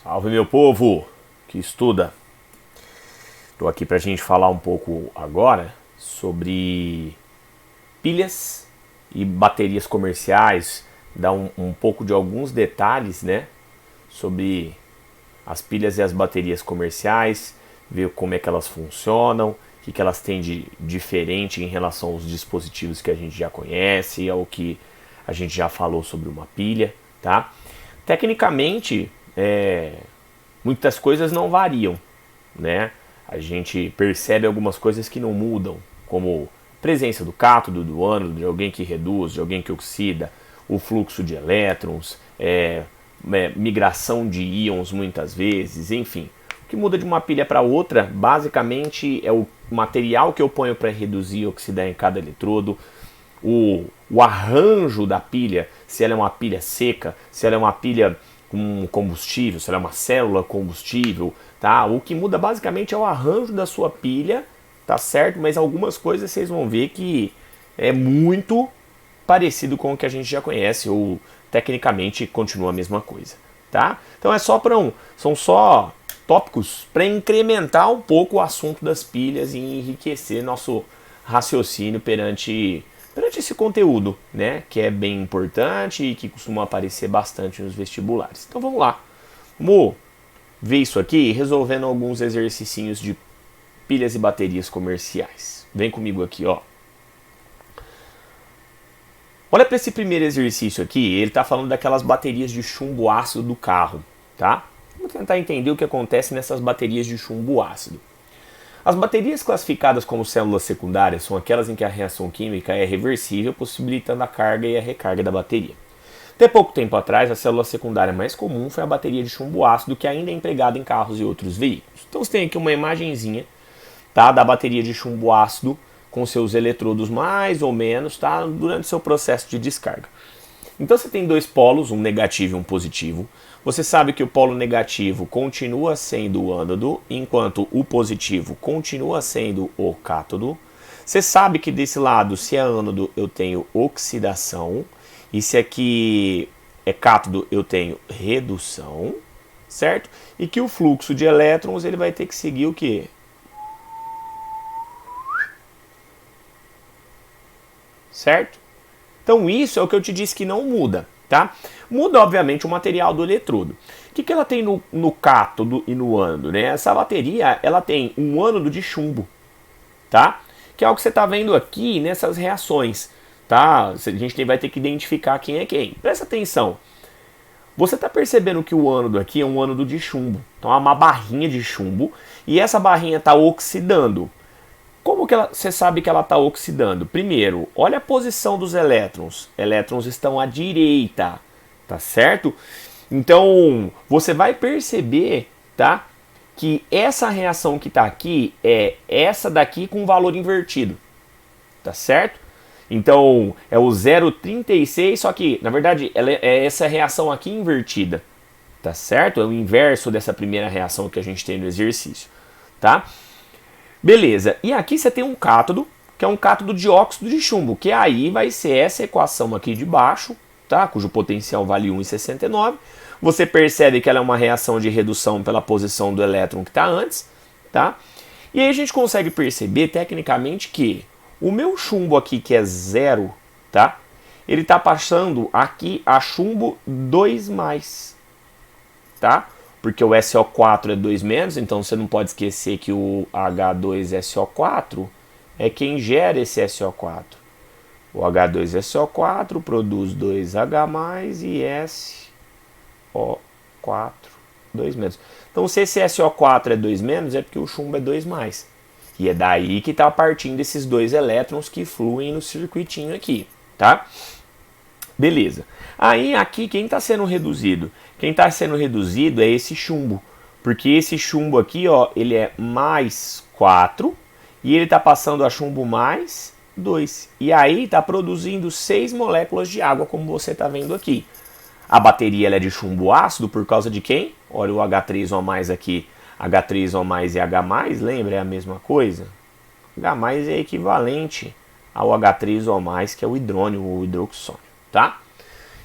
Salve, meu povo que estuda. Estou aqui para a gente falar um pouco agora sobre pilhas e baterias comerciais, dar um pouco de alguns detalhes, né, sobre as pilhas e as baterias comerciais, ver como é que elas funcionam, o que elas têm de diferente em relação aos dispositivos que a gente já conhece, ao que a gente já falou sobre uma pilha, tá? Tecnicamente, muitas coisas não variam, né? A gente percebe algumas coisas que não mudam, como presença do cátodo, do ânodo, de alguém que reduz, de alguém que oxida, o fluxo de elétrons, migração de íons muitas vezes, enfim. O que muda de uma pilha para outra, basicamente, é o material que eu ponho para reduzir e oxidar em cada eletrodo, o arranjo da pilha, se ela é uma pilha seca, se ela é uma pilha com combustível, se ela é uma célula combustível, tá? O que muda basicamente é o arranjo da sua pilha, tá certo? Mas algumas coisas vocês vão ver que é muito parecido com o que a gente já conhece, ou tecnicamente continua a mesma coisa, tá? Então são só tópicos para incrementar um pouco o assunto das pilhas e enriquecer nosso raciocínio perante esse conteúdo, né, que é bem importante e que costuma aparecer bastante nos vestibulares. Então vamos lá, vamos ver isso aqui resolvendo alguns exercicinhos de pilhas e baterias comerciais. Vem comigo aqui, ó. Olha para esse primeiro exercício aqui, ele está falando daquelas baterias de chumbo ácido do carro, tá? Vamos tentar entender o que acontece nessas baterias de chumbo ácido. As baterias classificadas como células secundárias são aquelas em que a reação química é reversível, possibilitando a carga e a recarga da bateria. Até pouco tempo atrás, a célula secundária mais comum foi a bateria de chumbo ácido, que ainda é empregada em carros e outros veículos. Então você tem aqui uma imagenzinha, tá, da bateria de chumbo ácido com seus eletrodos mais ou menos, tá, durante seu processo de descarga. Então você tem dois polos, um negativo e um positivo. Você sabe que o polo negativo continua sendo o ânodo, enquanto o positivo continua sendo o cátodo. Você sabe que desse lado, se é ânodo, eu tenho oxidação. E se aqui é cátodo, eu tenho redução, certo? E que o fluxo de elétrons ele vai ter que seguir o quê? Certo? Então isso é o que eu te disse que não muda, tá? Muda, obviamente, o material do eletrodo. O que ela tem no cátodo e no ânodo, né? Essa bateria, ela tem um ânodo de chumbo, tá? Que é o que você está vendo aqui nessas reações, tá? A gente vai ter que identificar quem é quem. Presta atenção. Você está percebendo que o ânodo aqui é um ânodo de chumbo. Então é uma barrinha de chumbo e essa barrinha está oxidando. Como que você sabe que ela está oxidando? Primeiro, olha a posição dos elétrons. Elétrons estão à direita, tá certo? Então, você vai perceber, tá, que essa reação que está aqui é essa daqui com valor invertido, tá certo? Então, é o 0,36, só que, na verdade, é essa reação aqui invertida, tá certo? É o inverso dessa primeira reação que a gente tem no exercício, tá? Beleza, e aqui você tem um cátodo, que é um cátodo de óxido de chumbo, que aí vai ser essa equação aqui de baixo, tá? Cujo potencial vale 1,69. Você percebe que ela é uma reação de redução pela posição do elétron que está antes, tá? E aí a gente consegue perceber tecnicamente que o meu chumbo aqui, que é 0, tá? Ele está passando aqui a chumbo 2+, tá? Porque o SO4 é 2-, então você não pode esquecer que o H2SO4 é quem gera esse SO4. O H2SO4 produz 2H+, e SO4, 2-. Então se esse SO4 é 2-, é porque o chumbo é 2+. E é daí que está partindo esses dois elétrons que fluem no circuitinho aqui, tá? Beleza. Aí aqui quem está sendo reduzido? Quem está sendo reduzido é esse chumbo. Porque esse chumbo aqui, ó, ele é mais 4 e ele está passando a chumbo mais 2. E aí está produzindo 6 moléculas de água, como você está vendo aqui. A bateria ela é de chumbo ácido por causa de quem? Olha o H3O+ aqui. H3O+ e H+, lembra? É a mesma coisa? H+ é equivalente ao H3O+, que é o hidrônio ou hidroxônio, tá?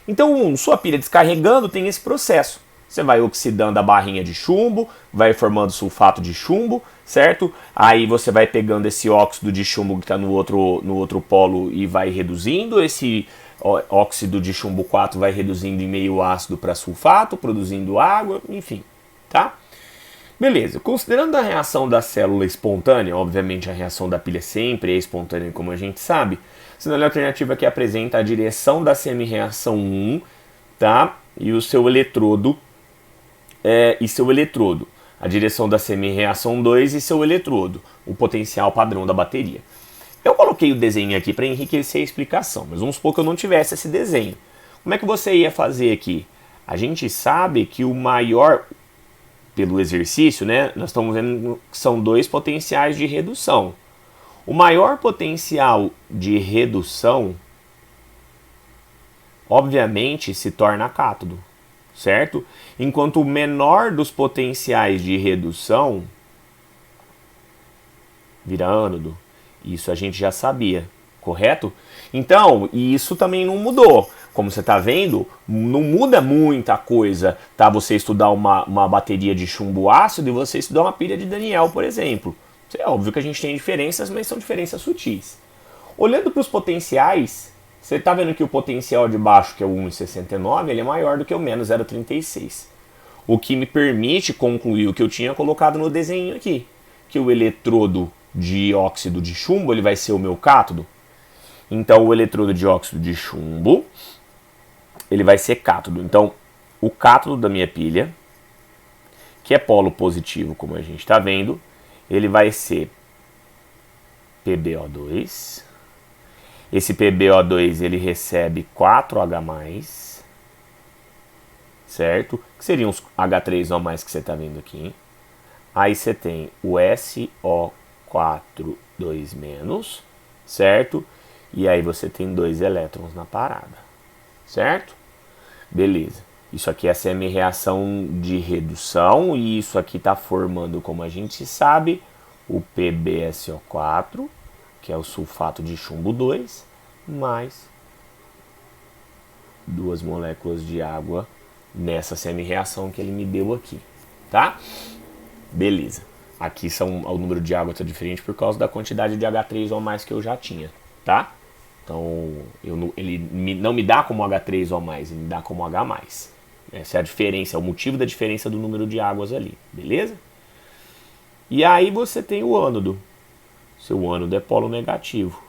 Então, sua pilha descarregando tem esse processo. você vai oxidando a barrinha de chumbo, vai formando sulfato de chumbo, certo? Aí você vai pegando esse óxido de chumbo que está no outro polo e vai reduzindo. Esse óxido de chumbo 4 vai reduzindo em meio ácido para sulfato, produzindo água, enfim, tá? Beleza, considerando a reação da célula espontânea, obviamente a reação da pilha sempre é espontânea, como a gente sabe, cenário alternativa que apresenta a direção da semi-reação 1, tá? E o seu eletrodo, a direção da semi-reação 2 e seu eletrodo, o potencial padrão da bateria. Eu coloquei o desenho aqui para enriquecer a explicação, mas vamos supor que eu não tivesse esse desenho. Como é que você ia fazer aqui? A gente sabe que o maior, pelo exercício, né, nós estamos vendo que são dois potenciais de redução. O maior potencial de redução, obviamente, se torna cátodo, certo? Enquanto o menor dos potenciais de redução vira ânodo. Isso a gente já sabia, correto? Então, isso também não mudou. Como você está vendo, não muda muita coisa, tá? Você estudar uma bateria de chumbo ácido e você estudar uma pilha de Daniel, por exemplo. É óbvio que a gente tem diferenças, mas são diferenças sutis. Olhando para os potenciais, você está vendo que o potencial de baixo, que é o 1,69, ele é maior do que o menos 0,36. O que me permite concluir o que eu tinha colocado no desenho aqui, que o eletrodo de óxido de chumbo ele vai ser o meu cátodo. Então, o eletrodo de óxido de chumbo ele vai ser cátodo. Então, o cátodo da minha pilha, que é polo positivo, como a gente está vendo, ele vai ser PbO2. Esse PbO2 ele recebe 4H+, certo? Que seriam os H3O+, que você está vendo aqui. Aí você tem o SO4 2-, certo? E aí você tem 2 elétrons na parada, certo? Beleza. Isso aqui é a semi-reação de redução e isso aqui está formando, como a gente sabe, o PbSO4, que é o sulfato de chumbo 2, mais 2 moléculas de água nessa semi-reação que ele me deu aqui, tá? Beleza. Aqui o número de água está diferente por causa da quantidade de H3O+ que eu já tinha, tá? Então, ele não me dá como H3O+, ele me dá como H+. Essa é a diferença, é o motivo da diferença do número de águas ali, beleza? E aí você tem o ânodo. Seu ânodo é polo negativo.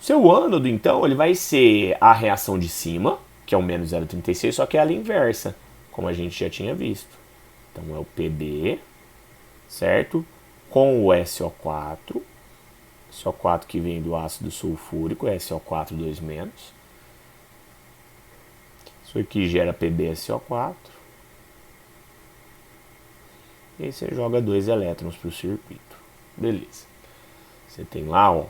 O seu ânodo, então, ele vai ser a reação de cima, que é o menos 0,36, só que é ela inversa, como a gente já tinha visto. Então é o Pb, certo? Com o SO4, SO4 que vem do ácido sulfúrico, SO4 2-. Isso aqui gera PbSO4. E aí você joga 2 elétrons para o circuito. Beleza. Você tem lá, ó,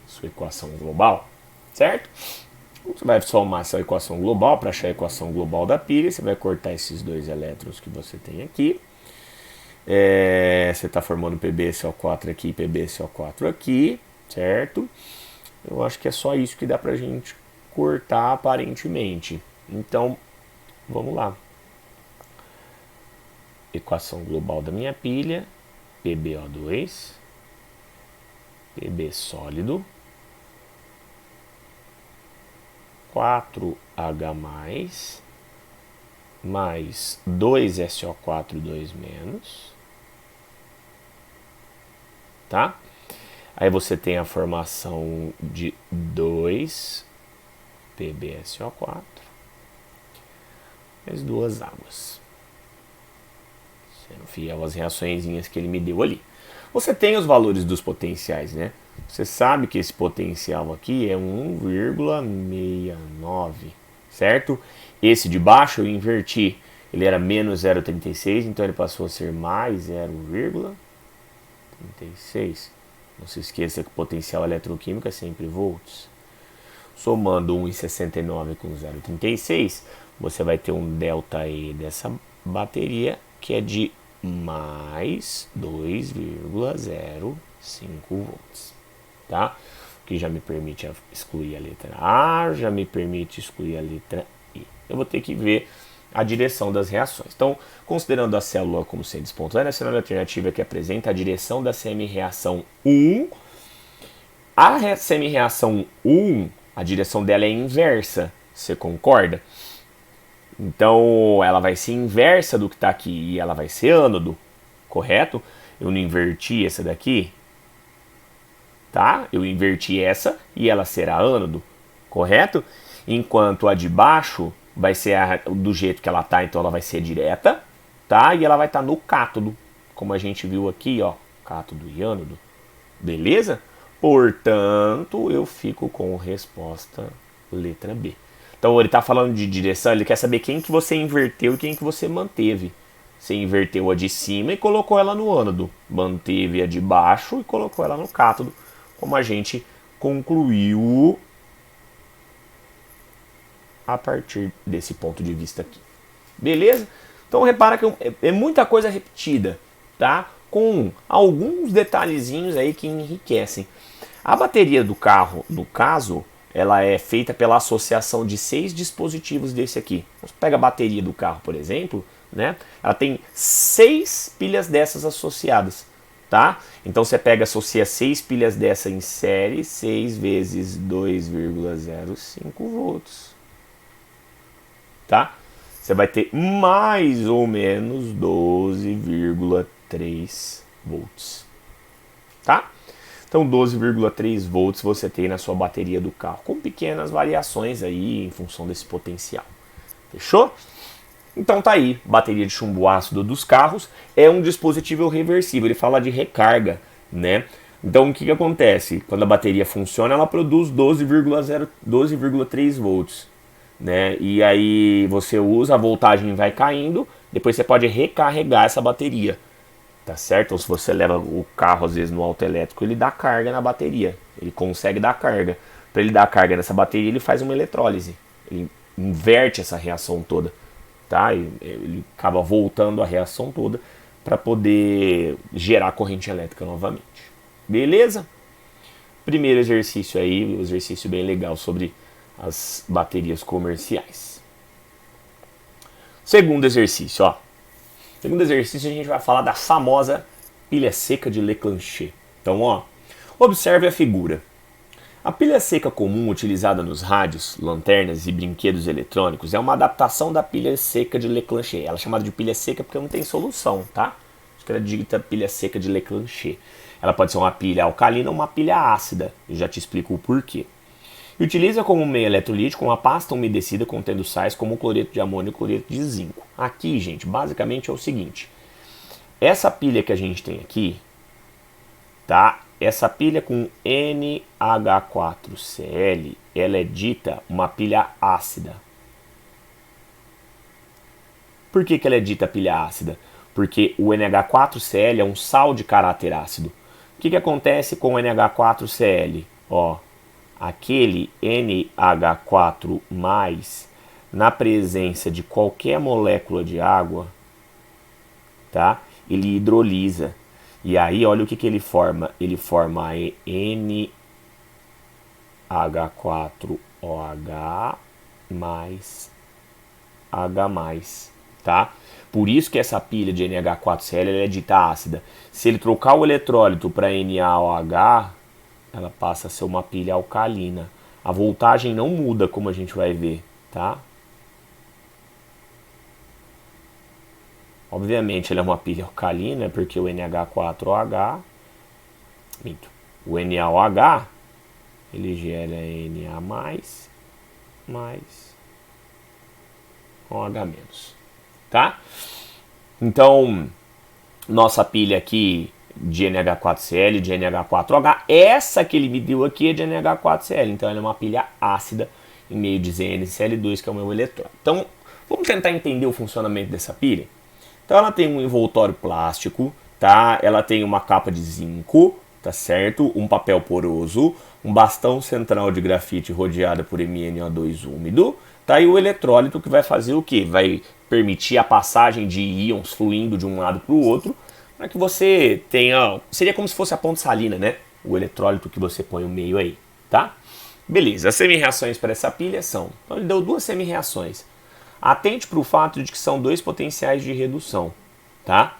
sua equação global, certo? Você vai somar essa equação global para achar a equação global da pilha. Você vai cortar esses 2 elétrons que você tem aqui. Você está formando PbSO4 aqui e PbSO4 aqui, certo? Eu acho que é só isso que dá pra gente cortar aparentemente. Então, vamos lá. Equação global da minha pilha, PbO2, Pb sólido, 4H+, mais 2 SO4 2-, tá? Aí você tem a formação de 2 PbSO4 mais 2 águas. Sendo fiel às reaçõezinhas que ele me deu ali. Você tem os valores dos potenciais, né? Você sabe que esse potencial aqui é 1,69, certo? Esse de baixo eu inverti. Ele era menos 0,36, então ele passou a ser mais 0,36. Não se esqueça que o potencial eletroquímico é sempre volts. Somando 1,69 com 0,36, você vai ter um ΔE dessa bateria que é de mais 2,05 volts. Tá? que já me permite excluir a letra A, já me permite excluir a letra I. Eu vou ter que ver a direção das reações. Então, considerando a célula como sendo espontânea, a célula alternativa que apresenta a direção da semi-reação 1. A semi-reação 1, a direção dela é inversa, você concorda? Então, ela vai ser inversa do que está aqui e ela vai ser ânodo, correto? Eu não inverti essa daqui, tá? Eu inverti essa e ela será ânodo, correto? Enquanto a de baixo vai ser do jeito que ela tá, então ela vai ser direta, tá? E ela vai estar no cátodo, como a gente viu aqui, ó, cátodo e ânodo, beleza? Portanto, eu fico com resposta letra B. Então ele está falando de direção, ele quer saber quem que você inverteu e quem que você manteve. Você inverteu a de cima e colocou ela no ânodo, manteve a de baixo e colocou ela no cátodo, como a gente concluiu a partir desse ponto de vista aqui. Beleza? Então repara que é muita coisa repetida, tá? Com alguns detalhezinhos aí que enriquecem. A bateria do carro, no caso, ela é feita pela associação de 6 dispositivos desse aqui. Você pega a bateria do carro, por exemplo, né? Ela tem 6 pilhas dessas associadas, tá? Então você pega, associa 6 pilhas dessa em série, 6 vezes 2,05 volts, tá? Você vai ter mais ou menos 12,3 volts, tá? Então 12,3 volts você tem na sua bateria do carro, com pequenas variações aí em função desse potencial. Fechou? Então tá aí, bateria de chumbo ácido dos carros é um dispositivo reversível, ele fala de recarga, né? Então o que acontece? Quando a bateria funciona, ela produz 12,3 volts, né? E aí você usa, a voltagem vai caindo, depois você pode recarregar essa bateria. Tá certo? Ou se você leva o carro, às vezes, no autoelétrico, ele dá carga na bateria. Ele consegue dar carga. Para ele dar carga nessa bateria, ele faz uma eletrólise. Ele inverte essa reação toda. Tá? Ele acaba voltando a reação toda para poder gerar corrente elétrica novamente. Beleza? Primeiro exercício aí, um exercício bem legal sobre as baterias comerciais. Segundo exercício, ó. Segundo exercício, a gente vai falar da famosa pilha seca de Leclanché. Então, ó, observe a figura. A pilha seca comum utilizada nos rádios, lanternas e brinquedos eletrônicos é uma adaptação da pilha seca de Leclanché. Ela é chamada de pilha seca porque não tem solução, tá? Acho que ela é dita pilha seca de Leclanché. Ela pode ser uma pilha alcalina ou uma pilha ácida. Eu já te explico o porquê. E utiliza como meio eletrolítico uma pasta umedecida contendo sais como cloreto de amônio e cloreto de zinco. Aqui, gente, basicamente é o seguinte. Essa pilha que a gente tem aqui, tá? Essa pilha com NH4Cl, ela é dita uma pilha ácida. Por que ela é dita pilha ácida? Porque o NH4Cl é um sal de caráter ácido. O que acontece com o NH4Cl? Ó, aquele NH4+, na presença de qualquer molécula de água, tá? Ele hidrolisa. E aí, olha o que ele forma. Ele forma NH4OH mais H+, tá? Por isso que essa pilha de NH4Cl ela é dita ácida. Se ele trocar o eletrólito para NaOH, ela passa a ser uma pilha alcalina. A voltagem não muda, como a gente vai ver, tá? Obviamente ela é uma pilha alcalina, porque o NH4OH, o NaOH, ele gera Na+, mais OH-, tá? Então, nossa pilha aqui de NH4Cl, de NH4OH, essa que ele me deu aqui é de NH4Cl, então ela é uma pilha ácida em meio de ZnCl2, que é o meu eletrônio. Então, vamos tentar entender o funcionamento dessa pilha? Então ela tem um envoltório plástico, tá? Ela tem uma capa de zinco, tá certo? Um papel poroso, um bastão central de grafite rodeada por MnO2 úmido, tá? E o eletrólito que vai fazer o quê? Vai permitir a passagem de íons fluindo de um lado para o outro, para que você tenha... Seria como se fosse a ponte salina, né? O eletrólito que você põe no meio aí, tá? Beleza, as semi-reações para essa pilha são... Então ele deu duas semi-reações. Atente para o fato de que são dois potenciais de redução, tá?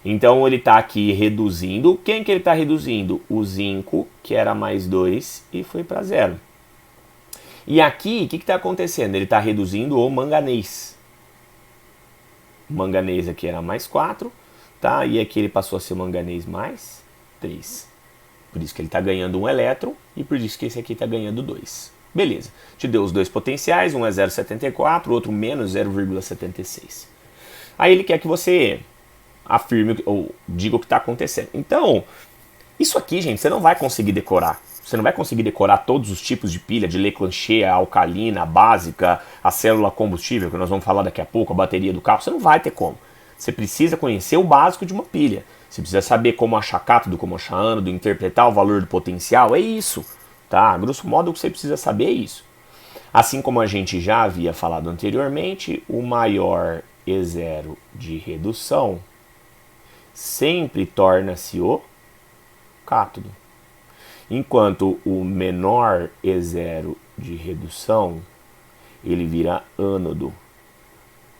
Então ele está aqui reduzindo. Quem que ele está reduzindo? O zinco, que era mais 2 e foi para 0. E aqui, o que está acontecendo? Ele está reduzindo o manganês. O manganês aqui era mais 4, tá? E aqui ele passou a ser manganês mais 3. Por isso que ele está ganhando um elétron e por isso que esse aqui está ganhando 2. Beleza. Te deu os dois potenciais, um é 0,74, o outro menos 0,76. Aí ele quer que você afirme ou diga o que está acontecendo. Então, isso aqui, gente, você não vai conseguir decorar. Você não vai conseguir decorar todos os tipos de pilha, de Leclanché, a alcalina, a básica, a célula combustível, que nós vamos falar daqui a pouco, a bateria do carro. Você não vai ter como. Você precisa conhecer o básico de uma pilha. Você precisa saber como achar cátodo, como achar ânodo, interpretar o valor do potencial. É isso, tá? Grosso modo, o que você precisa saber é isso. Assim como a gente já havia falado anteriormente, o maior E0 de redução sempre torna-se o cátodo. Enquanto o menor E0 de redução, ele vira ânodo.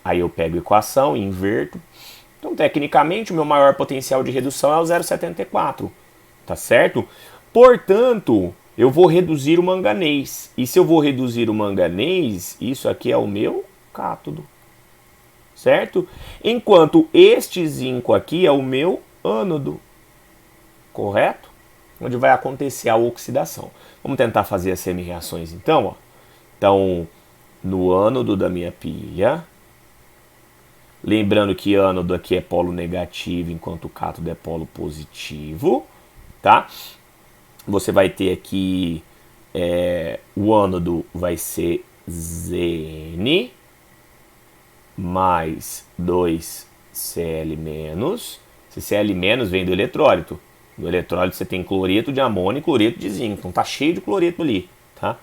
Aí eu pego a equação e inverto. Então, tecnicamente, o meu maior potencial de redução é o 0,74. Tá certo? Portanto, eu vou reduzir o manganês. E se eu vou reduzir o manganês, isso aqui é o meu cátodo. Certo? Enquanto este zinco aqui é o meu ânodo. Correto? Onde vai acontecer a oxidação. Vamos tentar fazer as semi-reações então. Ó. Então, no ânodo da minha pilha, lembrando que ânodo aqui é polo negativo, enquanto o cátodo é polo positivo, tá? Você vai ter aqui, o ânodo vai ser Zn mais 2Cl-. Esse Cl- vem do eletrólito. No eletrólito você tem cloreto de amônio e cloreto de zinco. Então tá cheio de cloreto ali, tá?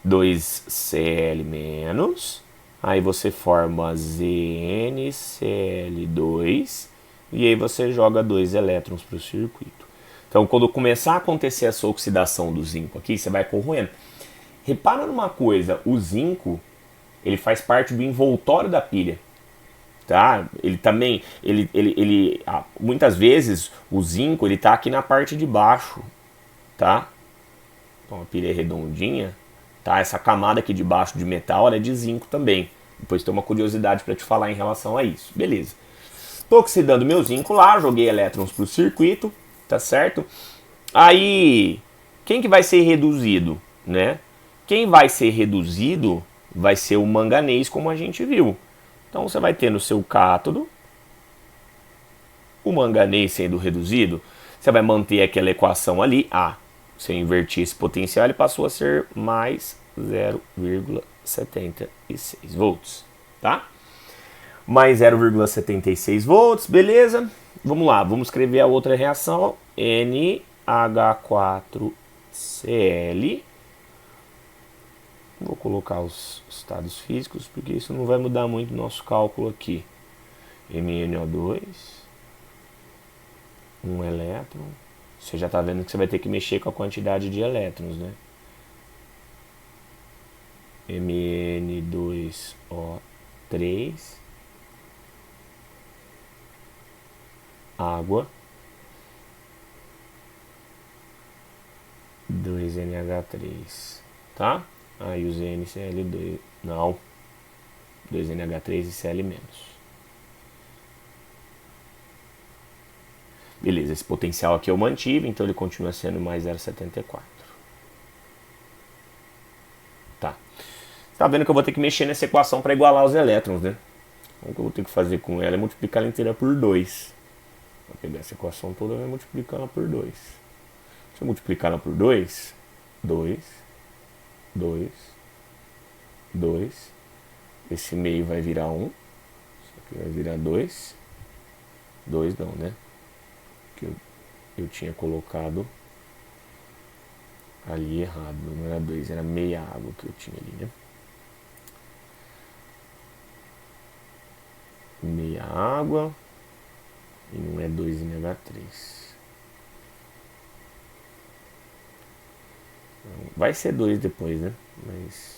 2Cl-. Aí você forma ZnCl2 e aí você joga 2 elétrons para o circuito. Então quando começar a acontecer essa oxidação do zinco aqui, você vai corroendo. Repara numa coisa, o zinco ele faz parte do envoltório da pilha. Tá? Ele também, muitas vezes o zinco ele tá aqui na parte de baixo, tá? Então a pilha é redondinha, tá? Essa camada aqui de baixo de metal ela é de zinco também. Depois tem uma curiosidade para te falar em relação a isso, beleza? Tô oxidando meu zinco lá, joguei elétrons pro circuito, tá certo? Aí quem que vai ser reduzido, né? Quem vai ser reduzido vai ser o manganês, como a gente viu. Então você vai ter no seu cátodo o manganês sendo reduzido. Você vai manter aquela equação ali, A. Se eu invertir esse potencial, ele passou a ser mais 0,76 volts, tá? Mais 0,76 volts, beleza? Vamos lá, vamos escrever a outra reação. NH4Cl. Vou colocar os estados físicos, porque isso não vai mudar muito o nosso cálculo aqui. MnO2, um elétron. Você já está vendo que você vai ter que mexer com a quantidade de elétrons, né? Mn2O3, água, 2NH3, tá? Aí os NCl2, não, 2NH3 e Cl-. Beleza, esse potencial aqui eu mantive, então ele continua sendo mais 0,74. Tá. Você tá vendo que eu vou ter que mexer nessa equação para igualar os elétrons, né? Então o que eu vou ter que fazer com ela é multiplicar ela inteira por 2. Vou pegar essa equação toda e multiplicar ela por 2. Se eu multiplicar ela por 2, 2, 2, 2. Esse meio vai virar 1. Isso aqui vai virar 2. 2 não, né? Que eu tinha colocado ali errado. Não era 2, era meia água que eu tinha ali, né? Meia água. E não é 2NH3. Vai ser 2 depois, né? Mas...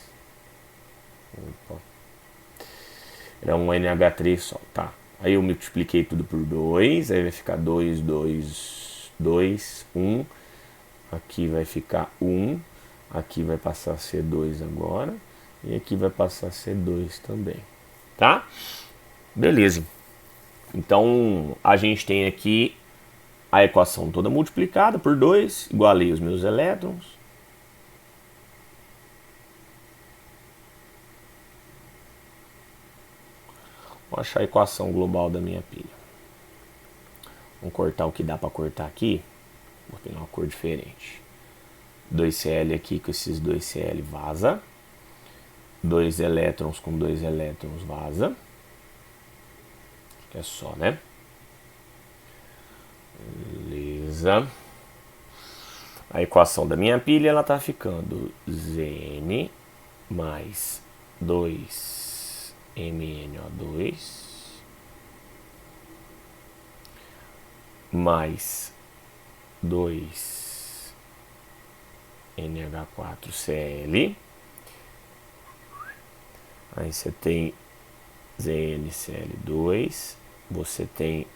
Opa. Era um NH3 só, tá. Aí eu multipliquei tudo por 2, aí vai ficar 2, 2, 2, 1. Aqui vai ficar 1. Aqui vai passar a ser 2 agora. E aqui vai passar a ser 2 também. Tá? Beleza. Então, a gente tem aqui a equação toda multiplicada por 2. Igualei os meus elétrons. Vou achar a equação global da minha pilha. Vamos cortar o que dá para cortar aqui. Vou pegar uma cor diferente. 2Cl aqui com esses 2Cl vaza. 2 elétrons com 2 elétrons vaza. Acho que é só, né? Beleza. A equação da minha pilha ela tá ficando Zn mais 2MnO2 mais 2NH4Cl. Aí você tem ZnCl2, você tem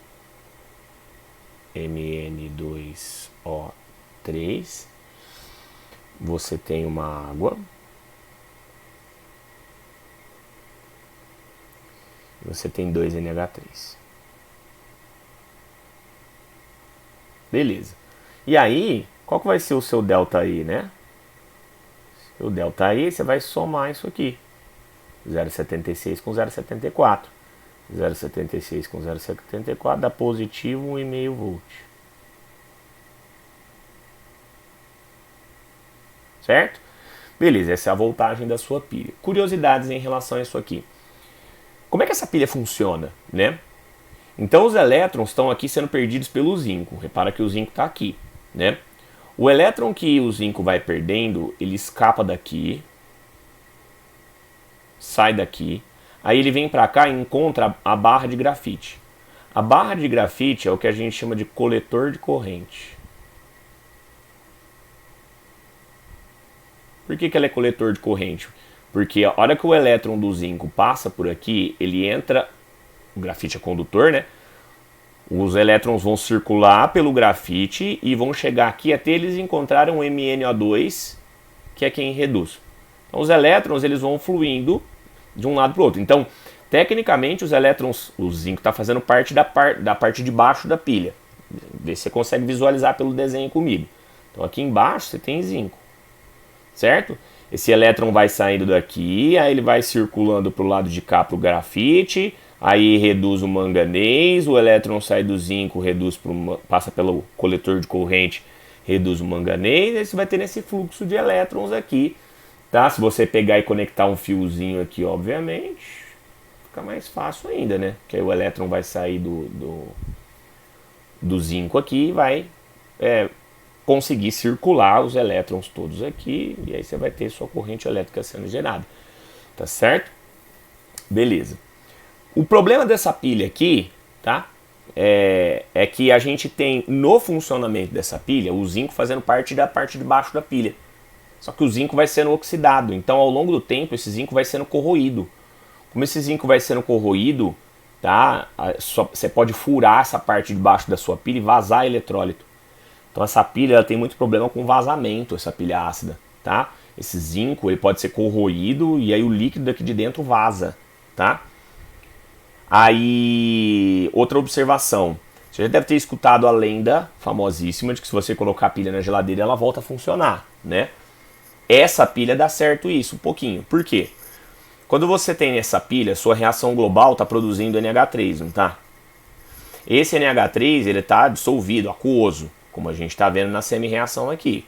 Mn2O3, você tem uma água, você tem 2 NH3. Beleza. E aí, qual que vai ser o seu ΔI, né? O ΔI, você vai somar isso aqui. 0,76 com 0,74. 0,76 com 0,74 dá positivo 1,5 volt. Certo? Beleza, essa é a voltagem da sua pilha. Curiosidades em relação a isso aqui. Como é que essa pilha funciona, né? Então os elétrons estão aqui sendo perdidos pelo zinco. Repara que o zinco está aqui, né? O elétron que o zinco vai perdendo, ele escapa daqui, sai daqui, aí ele vem para cá e encontra a barra de grafite. A barra de grafite é o que a gente chama de coletor de corrente. Por que ela é coletor de corrente? Porque a hora que o elétron do zinco passa por aqui, ele entra, o grafite é condutor, né? Os elétrons vão circular pelo grafite e vão chegar aqui até eles encontrarem um MnO2, que é quem reduz. Então os elétrons eles vão fluindo de um lado para o outro. Então, tecnicamente, os elétrons, o zinco está fazendo parte da parte de baixo da pilha. Vê se você consegue visualizar pelo desenho comigo. Então aqui embaixo você tem zinco, certo? Esse elétron vai saindo daqui, aí ele vai circulando para o lado de cá para o grafite, aí reduz o manganês, o elétron sai do zinco, passa pelo coletor de corrente, reduz o manganês, aí você vai ter esse fluxo de elétrons aqui, tá? Se você pegar e conectar um fiozinho aqui, obviamente, fica mais fácil ainda, né? Porque aí o elétron vai sair do zinco aqui e vai conseguir circular os elétrons todos aqui, e aí você vai ter sua corrente elétrica sendo gerada, tá certo? Beleza. O problema dessa pilha aqui, tá? É que a gente tem no funcionamento dessa pilha o zinco fazendo parte de baixo da pilha. Só que o zinco vai sendo oxidado, então ao longo do tempo esse zinco vai sendo corroído. Como esse zinco vai sendo corroído, tá? Você pode furar essa parte de baixo da sua pilha e vazar eletrólito. Então essa pilha ela tem muito problema com vazamento, essa pilha ácida, tá? Esse zinco ele pode ser corroído e aí o líquido daqui de dentro vaza, tá? Aí, outra observação. Você já deve ter escutado a lenda famosíssima de que se você colocar a pilha na geladeira ela volta a funcionar, né? Essa pilha dá certo isso, um pouquinho. Por quê? Quando você tem essa pilha, sua reação global está produzindo NH3, não tá? Esse NH3 ele está dissolvido, aquoso, como a gente está vendo na semi-reação aqui,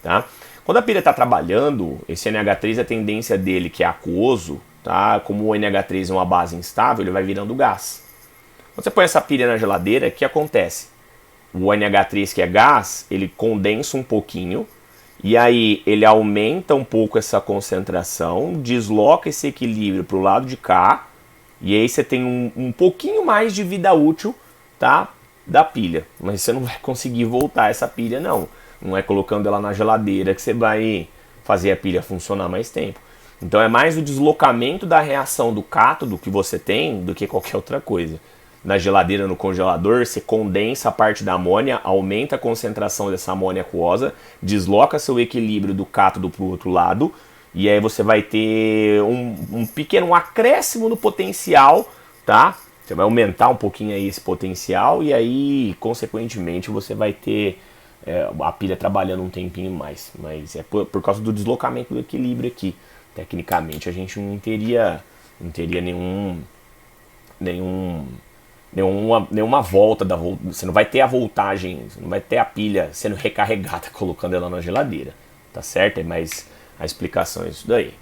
tá? Quando a pilha está trabalhando, esse NH3, a tendência dele, que é aquoso, tá? Como o NH3 é uma base instável, ele vai virando gás. Quando você põe essa pilha na geladeira, o que acontece? O NH3, que é gás, ele condensa um pouquinho, e aí ele aumenta um pouco essa concentração, desloca esse equilíbrio para o lado de cá, e aí você tem um pouquinho mais de vida útil, tá? Da pilha, mas você não vai conseguir voltar essa pilha não. Não é colocando ela na geladeira que você vai fazer a pilha funcionar mais tempo. Então é mais o deslocamento da reação do cátodo que você tem do que qualquer outra coisa. Na geladeira, no congelador, você condensa a parte da amônia, aumenta a concentração dessa amônia aquosa, desloca seu equilíbrio do cátodo para o outro lado, e aí você vai ter um pequeno acréscimo no potencial, tá? Você vai aumentar um pouquinho aí esse potencial e aí, consequentemente, você vai ter a pilha trabalhando um tempinho mais. Mas é por causa do deslocamento do equilíbrio aqui. Tecnicamente, a gente não teria nenhuma volta da você não vai ter a voltagem, você não vai ter a pilha sendo recarregada colocando ela na geladeira, tá certo? É mais a explicação disso daí.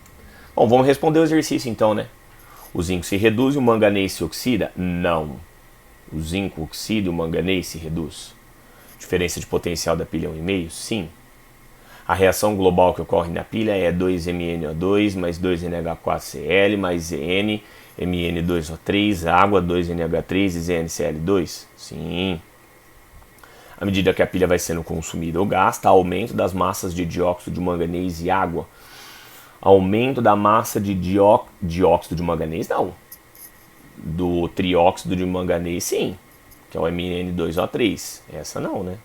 Bom, vamos responder o exercício então, né? O zinco se reduz e o manganês se oxida? Não. O zinco oxida e o manganês se reduz. Diferença de potencial da pilha é 1,5? Sim. A reação global que ocorre na pilha é 2MnO2 mais 2NH4Cl mais N, Mn2O3, água, 2NH3 e ZnCl2? Sim. À medida que a pilha vai sendo consumida ou gasta, aumento das massas de dióxido de manganês e água. Aumento da massa de dióxido de manganês, não. Do trióxido de manganês, sim. Que é o Mn2O3. Essa não, né?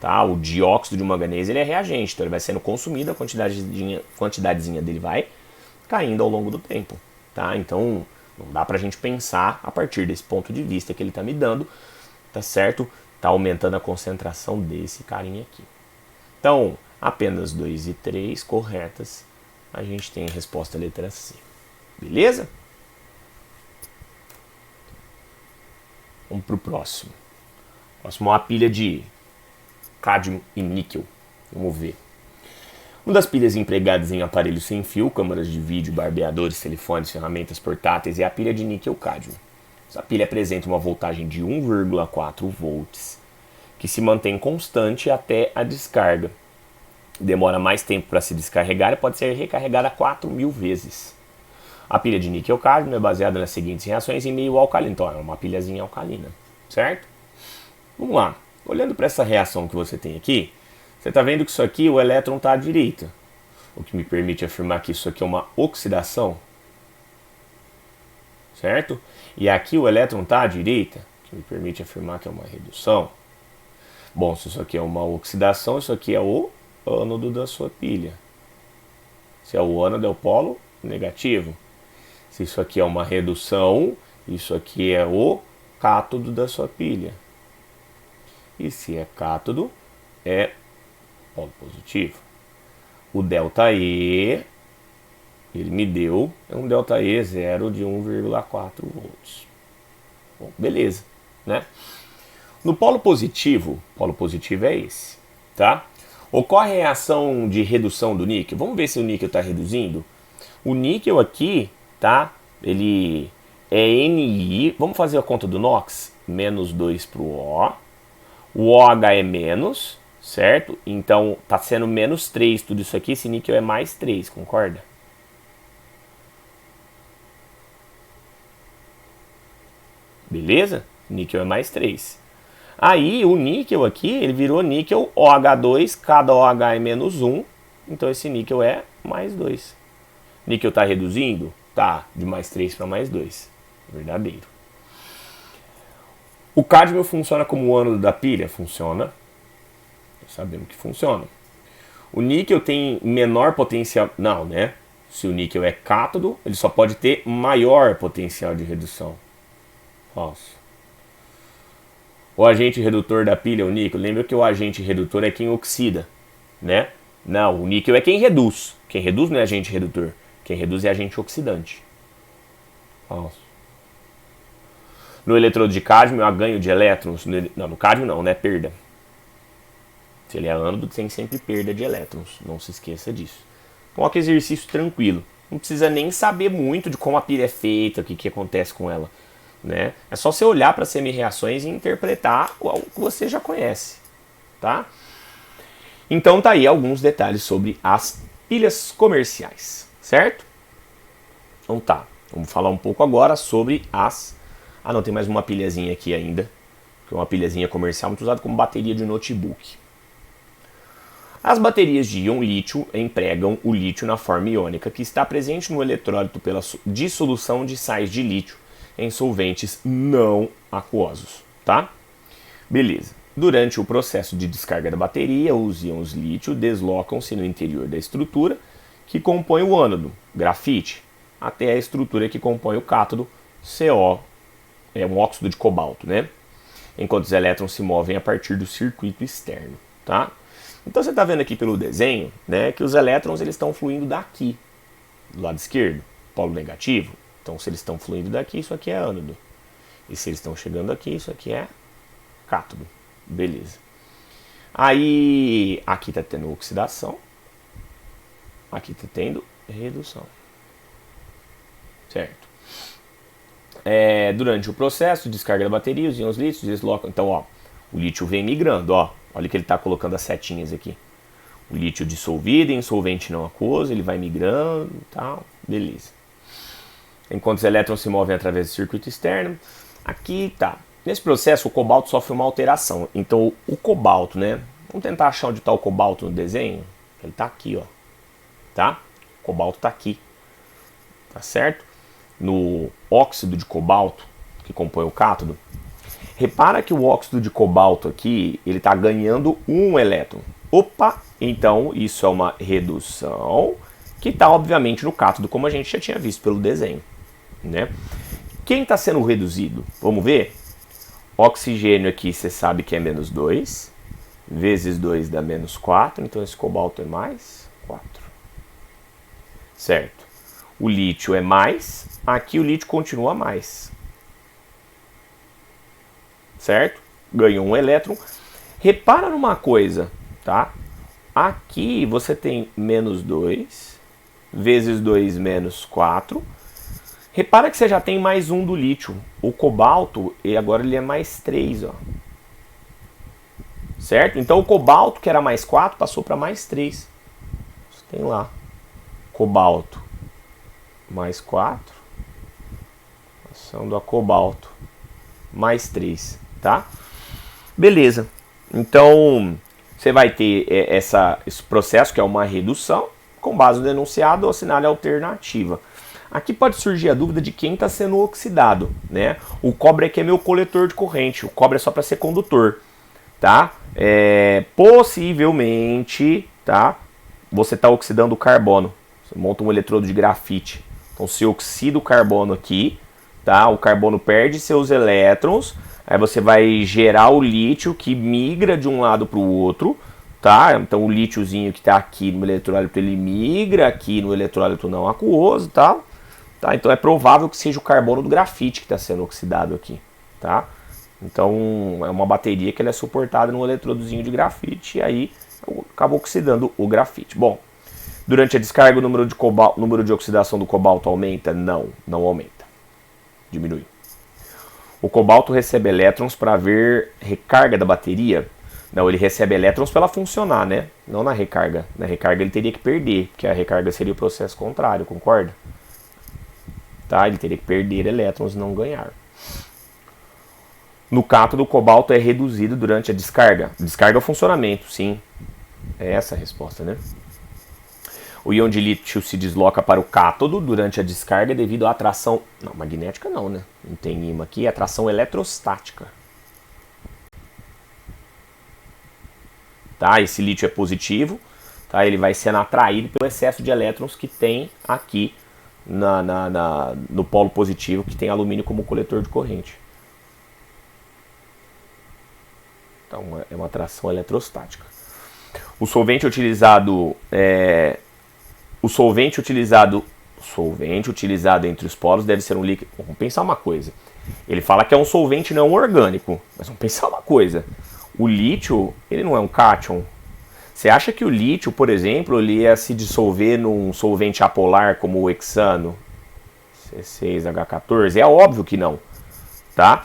Tá? O dióxido de manganês ele é reagente, então ele vai sendo consumido, a quantidadezinha dele vai caindo ao longo do tempo. Tá? Então não dá pra gente pensar a partir desse ponto de vista que ele tá me dando, tá certo? Tá aumentando a concentração desse carinha aqui. Então, apenas 2 e 3 corretas, a gente tem a resposta letra C. Beleza? Vamos pro próximo. Próximo é uma pilha de cádmio e níquel. Vamos ver. Uma das pilhas empregadas em aparelhos sem fio, câmeras de vídeo, barbeadores, telefones, ferramentas portáteis, é a pilha de níquel-cádmio. Essa pilha apresenta uma voltagem de 1,4 volts, que se mantém constante até a descarga. Demora mais tempo para se descarregar e pode ser recarregada 4.000 vezes. A pilha de níquel-cádmio é baseada nas seguintes reações em meio alcalino. Então é uma pilhazinha alcalina, certo? Vamos lá. Olhando para essa reação que você tem aqui, você está vendo que isso aqui, o elétron está à direita. O que me permite afirmar que isso aqui é uma oxidação. Certo? E aqui o elétron está à direita, o que me permite afirmar que é uma redução. Bom, se isso aqui é uma oxidação, isso aqui é o ânodo da sua pilha. Se é o ânodo, é o polo negativo. Se isso aqui é uma redução, isso aqui é o cátodo da sua pilha. E se é cátodo, é polo positivo. O ΔE, ele me deu um ΔE zero de 1,4 volts. Bom, beleza, né? No polo positivo é esse, tá? Ocorre a reação de redução do níquel. Vamos ver se o níquel está reduzindo. O níquel aqui, tá? Ele é Ni. Vamos fazer a conta do NOx? Menos 2 para o O. O OH é menos, certo? Então tá sendo menos 3 tudo isso aqui. Esse níquel é mais 3, concorda? Beleza? Níquel é mais 3. Aí o níquel aqui, ele virou níquel OH2, cada OH é menos 1. Então esse níquel é mais 2. Níquel está reduzindo? Tá, de mais 3 para mais 2. Verdadeiro. O cádmio funciona como o ânodo da pilha? Funciona. Sabemos que funciona. O níquel tem menor potencial... Não, né? Se o níquel é cátodo, ele só pode ter maior potencial de redução. Falso. O agente redutor da pilha é o níquel. Lembra que o agente redutor é quem oxida, né? Não, o níquel é quem reduz. Quem reduz não é agente redutor. Quem reduz é agente oxidante. Falso. No eletrodo de cádmio há ganho de elétrons. Não, no cádmio não, né? Perda. Se ele é ânodo, tem sempre perda de elétrons. Não se esqueça disso. Então, olha que exercício tranquilo. Não precisa nem saber muito de como a pilha é feita, o que acontece com ela. Né? É só você olhar para as semi-reações e interpretar o que você já conhece. Tá? Então tá aí alguns detalhes sobre as pilhas comerciais. Certo? Então tá. Vamos falar um pouco agora sobre as... Ah, não, tem mais uma pilhazinha aqui ainda. Que é uma pilhazinha comercial muito usada como bateria de notebook. As baterias de íon lítio empregam o lítio na forma iônica que está presente no eletrólito pela dissolução de sais de lítio em solventes não aquosos, tá? Beleza. Durante o processo de descarga da bateria, os íons lítio deslocam-se no interior da estrutura que compõe o ânodo, grafite, até a estrutura que compõe o cátodo, CO, um óxido de cobalto, né? Enquanto os elétrons se movem a partir do circuito externo, tá? Então você está vendo aqui pelo desenho, né, que os elétrons eles estão fluindo daqui, do lado esquerdo, polo negativo. Então se eles estão fluindo daqui, isso aqui é ânodo. E se eles estão chegando aqui, isso aqui é cátodo. Beleza. Aí, aqui está tendo oxidação. Aqui está tendo redução. Certo. Durante o processo de descarga da bateria, os íons lítios deslocam. Então, ó, o lítio vem migrando, ó. Olha que ele está colocando as setinhas aqui. O lítio dissolvido em solvente não aquoso, ele vai migrando e tal. Beleza. Enquanto os elétrons se movem através do circuito externo. Aqui tá. Nesse processo, o cobalto sofre uma alteração. Então, o cobalto, né? Vamos tentar achar onde está o cobalto no desenho. Ele está aqui, ó. Tá? O cobalto está aqui. Tá certo? No óxido de cobalto, que compõe o cátodo. Repara que o óxido de cobalto aqui, ele está ganhando um elétron. Opa! Então, isso é uma redução que está, obviamente, no cátodo, como a gente já tinha visto pelo desenho, né? Quem está sendo reduzido? Vamos ver? Oxigênio aqui, você sabe que é menos 2. Vezes 2 dá menos 4. Então, esse cobalto é mais 4. Certo. O lítio é mais. Aqui o lítio continua mais. Certo? Ganhou um elétron. Repara numa coisa, tá? Aqui você tem menos 2. Vezes 2 menos 4. Repara que você já tem mais um do lítio. O cobalto, e agora ele é mais 3, ó. Certo? Então o cobalto, que era mais 4, passou para mais 3. Você tem lá. Cobalto mais 4. Passando a cobalto mais 3, tá? Beleza. Então, você vai ter esse processo, que é uma redução, com base no enunciado ou assinale a alternativa. Aqui pode surgir a dúvida de quem está sendo oxidado, né? O cobre aqui é meu coletor de corrente, o cobre é só para ser condutor, tá? Possivelmente, tá? Você está oxidando o carbono. Você monta um eletrodo de grafite. Então você oxida o carbono aqui, tá? O carbono perde seus elétrons, aí você vai gerar o lítio que migra de um lado para o outro, tá? Então o lítiozinho que está aqui no eletrólito, ele migra aqui no eletrólito não aquoso, tá? Tá? Então é provável que seja o carbono do grafite que está sendo oxidado aqui, tá? Então é uma bateria que ela é suportada num eletrodozinho de grafite e aí acabou oxidando o grafite. Bom, durante a descarga o número de oxidação do cobalto aumenta? Não aumenta. Diminui. O cobalto recebe elétrons para haver recarga da bateria? Não, ele recebe elétrons para ela funcionar, né? Não na recarga. Na recarga ele teria que perder, porque a recarga seria o processo contrário, concorda? Tá? Ele teria que perder elétrons e não ganhar. No cátodo, o cobalto é reduzido durante a descarga. Descarga é o funcionamento, sim. É essa a resposta, né? O íon de lítio se desloca para o cátodo durante a descarga devido à atração... Não, magnética não, né? Não tem ímã aqui. É atração eletrostática. Tá? Esse lítio é positivo. Tá? Ele vai sendo atraído pelo excesso de elétrons que tem aqui no polo positivo, que tem alumínio como coletor de corrente. Então é uma atração eletrostática. O solvente utilizado entre os polos deve ser um líquido. Vamos pensar uma coisa. Ele fala que é um solvente não orgânico, mas vamos pensar uma coisa. O lítio, ele não é um cátion. Você acha que o lítio, por exemplo, ele ia se dissolver num solvente apolar como o hexano, C6H14? É óbvio que não, tá?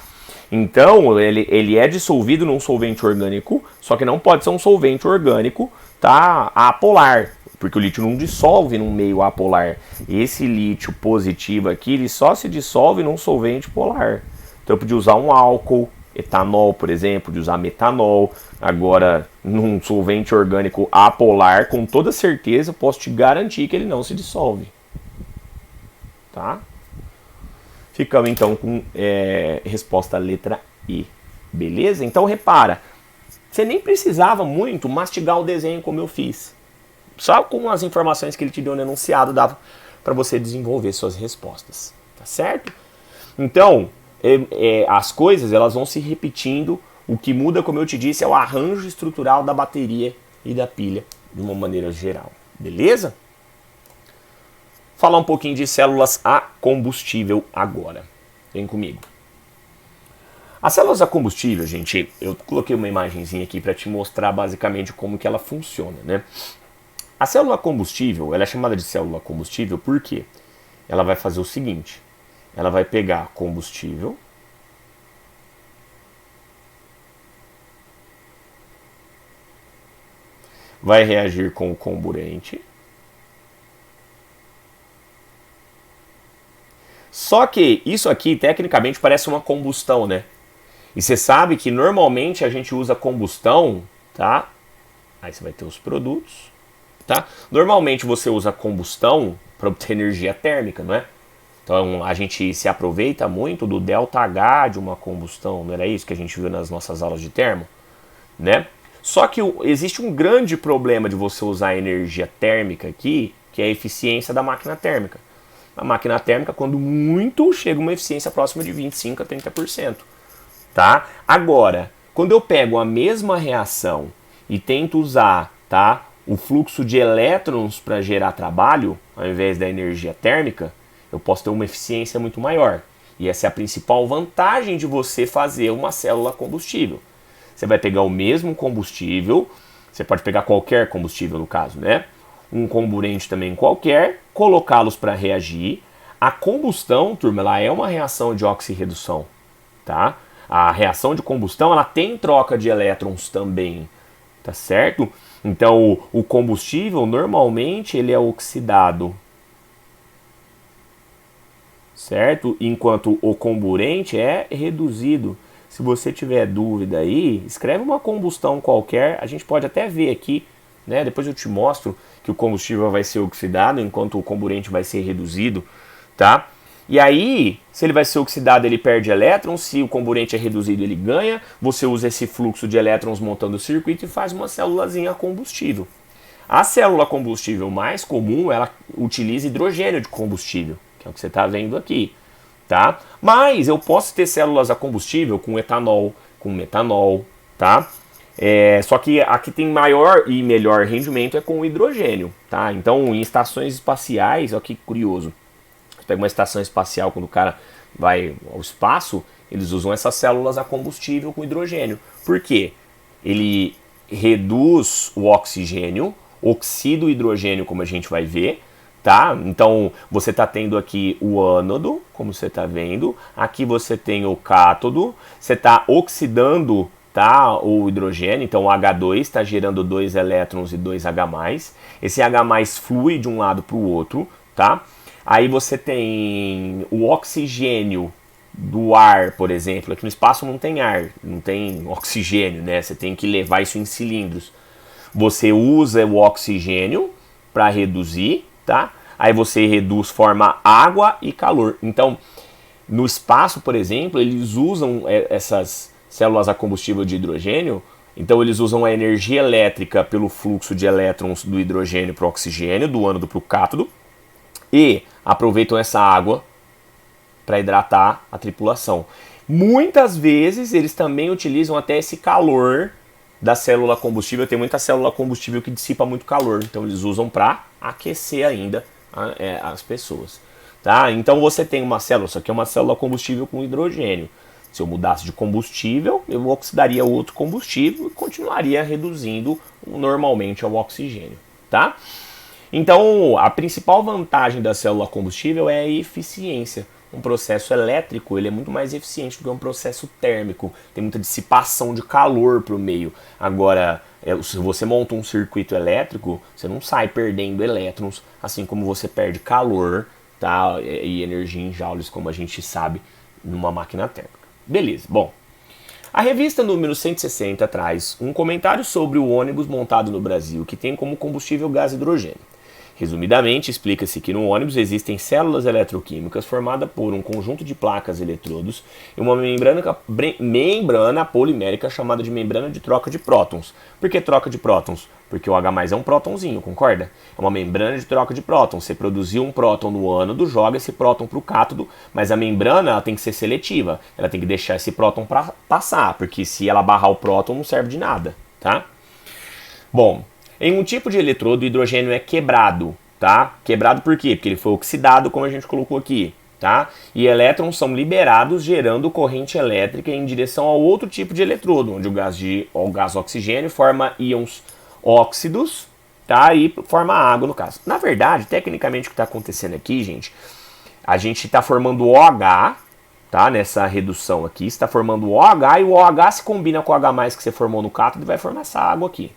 Então, ele é dissolvido num solvente orgânico, só que não pode ser um solvente orgânico, tá, apolar, porque o lítio não dissolve num meio apolar. Esse lítio positivo aqui, ele só se dissolve num solvente polar. Então eu podia usar um álcool, etanol, por exemplo, de usar metanol. Agora, num solvente orgânico apolar, com toda certeza, posso te garantir que ele não se dissolve. Tá? Ficamos então com resposta letra E. Beleza? Então repara, você nem precisava muito mastigar o desenho como eu fiz. Só com as informações que ele te deu no enunciado dava para você desenvolver suas respostas. Tá certo? Então, as coisas elas vão se repetindo. O que muda, como eu te disse, é o arranjo estrutural da bateria e da pilha de uma maneira geral. Beleza? Falar um pouquinho de células a combustível agora. Vem comigo. As células a combustível, gente, eu coloquei uma imagenzinha aqui para te mostrar basicamente como que ela funciona, né? A célula a combustível, ela é chamada de célula a combustível porque ela vai fazer o seguinte: ela vai pegar combustível, vai reagir com o comburente. Só que isso aqui tecnicamente parece uma combustão, né? E você sabe que normalmente a gente usa combustão, tá? Aí você vai ter os produtos, tá? Normalmente você usa combustão para obter energia térmica, não é? Então a gente se aproveita muito do ΔH de uma combustão, não era isso que a gente viu nas nossas aulas de termo, né? Só que existe um grande problema de você usar a energia térmica aqui, que é a eficiência da máquina térmica. A máquina térmica, quando muito, chega a uma eficiência próxima de 25% a 30%. Tá? Agora, quando eu pego a mesma reação e tento usar, tá, o fluxo de elétrons para gerar trabalho, ao invés da energia térmica, eu posso ter uma eficiência muito maior. E essa é a principal vantagem de você fazer uma célula combustível. Você vai pegar o mesmo combustível, você pode pegar qualquer combustível no caso, né? Um comburente também qualquer, colocá-los para reagir. A combustão, turma, ela é uma reação de oxirredução, tá? A reação de combustão, ela tem troca de elétrons também, tá certo? Então, o combustível, normalmente, ele é oxidado, certo? Enquanto o comburente é reduzido. Se você tiver dúvida aí, escreve uma combustão qualquer, a gente pode até ver aqui, né? Depois eu te mostro que o combustível vai ser oxidado, enquanto o comburente vai ser reduzido, tá? E aí, se ele vai ser oxidado, ele perde elétrons, se o comburente é reduzido, ele ganha. Você usa esse fluxo de elétrons montando o circuito e faz uma célulazinha combustível. A célula combustível mais comum, ela utiliza hidrogênio de combustível, que é o que você está vendo aqui, tá? Mas eu posso ter células a combustível com etanol, com metanol, tá? Só que a que tem maior e melhor rendimento é com o hidrogênio, tá? Então, em estações espaciais, olha que curioso. Pega uma estação espacial, quando o cara vai ao espaço, eles usam essas células a combustível com hidrogênio. Por quê? Ele reduz o oxigênio, oxida o hidrogênio, como a gente vai ver, tá? Então, você está tendo aqui o ânodo, como você está vendo. Aqui você tem o cátodo. Você está oxidando, tá, o hidrogênio. Então, o H2 está gerando 2 elétrons e 2 H+. Esse H+ flui de um lado para o outro, tá? Aí você tem o oxigênio do ar, por exemplo. Aqui no espaço não tem ar, não tem oxigênio, né? Você tem que levar isso em cilindros. Você usa o oxigênio para reduzir, tá? Aí você reduz, forma água e calor. Então, no espaço, por exemplo, eles usam essas células a combustível de hidrogênio. Então, eles usam a energia elétrica pelo fluxo de elétrons do hidrogênio para o oxigênio, do ânodo para o cátodo. E aproveitam essa água para hidratar a tripulação. Muitas vezes eles também utilizam até esse calor da célula combustível. Tem muita célula combustível que dissipa muito calor, então eles usam para aquecer ainda as pessoas. Tá? Então você tem uma célula, isso aqui é uma célula combustível com hidrogênio. Se eu mudasse de combustível, eu oxidaria o outro combustível e continuaria reduzindo normalmente ao oxigênio. Tá? Então, a principal vantagem da célula combustível é a eficiência. Um processo elétrico ele é muito mais eficiente do que um processo térmico. Tem muita dissipação de calor para o meio. Agora, se você monta um circuito elétrico, você não sai perdendo elétrons, assim como você perde calor, tá? E energia em joules, como a gente sabe, numa máquina térmica. Beleza, bom. A revista número 160 traz um comentário sobre o ônibus montado no Brasil que tem como combustível gás hidrogênio. Resumidamente, explica-se que no ônibus existem células eletroquímicas formadas por um conjunto de placas eletrodos e uma membrana polimérica chamada de membrana de troca de prótons. Por que troca de prótons? Porque o H+ é um prótonzinho, concorda? É uma membrana de troca de prótons. Você produziu um próton no ânodo, joga esse próton para o cátodo, mas a membrana ela tem que ser seletiva. Ela tem que deixar esse próton para passar, porque se ela barrar o próton não serve de nada, tá? Bom, em um tipo de eletrodo, o hidrogênio é quebrado, tá? Quebrado por quê? Porque ele foi oxidado, como a gente colocou aqui, tá? E elétrons são liberados, gerando corrente elétrica em direção ao outro tipo de eletrodo, onde o gás oxigênio forma íons óxidos, tá? E forma água, no caso. Na verdade, tecnicamente, o que está acontecendo aqui, gente, a gente está formando OH, tá? Nessa redução aqui, está formando OH, e o OH se combina com o H+ que você formou no cátodo e vai formar essa água aqui.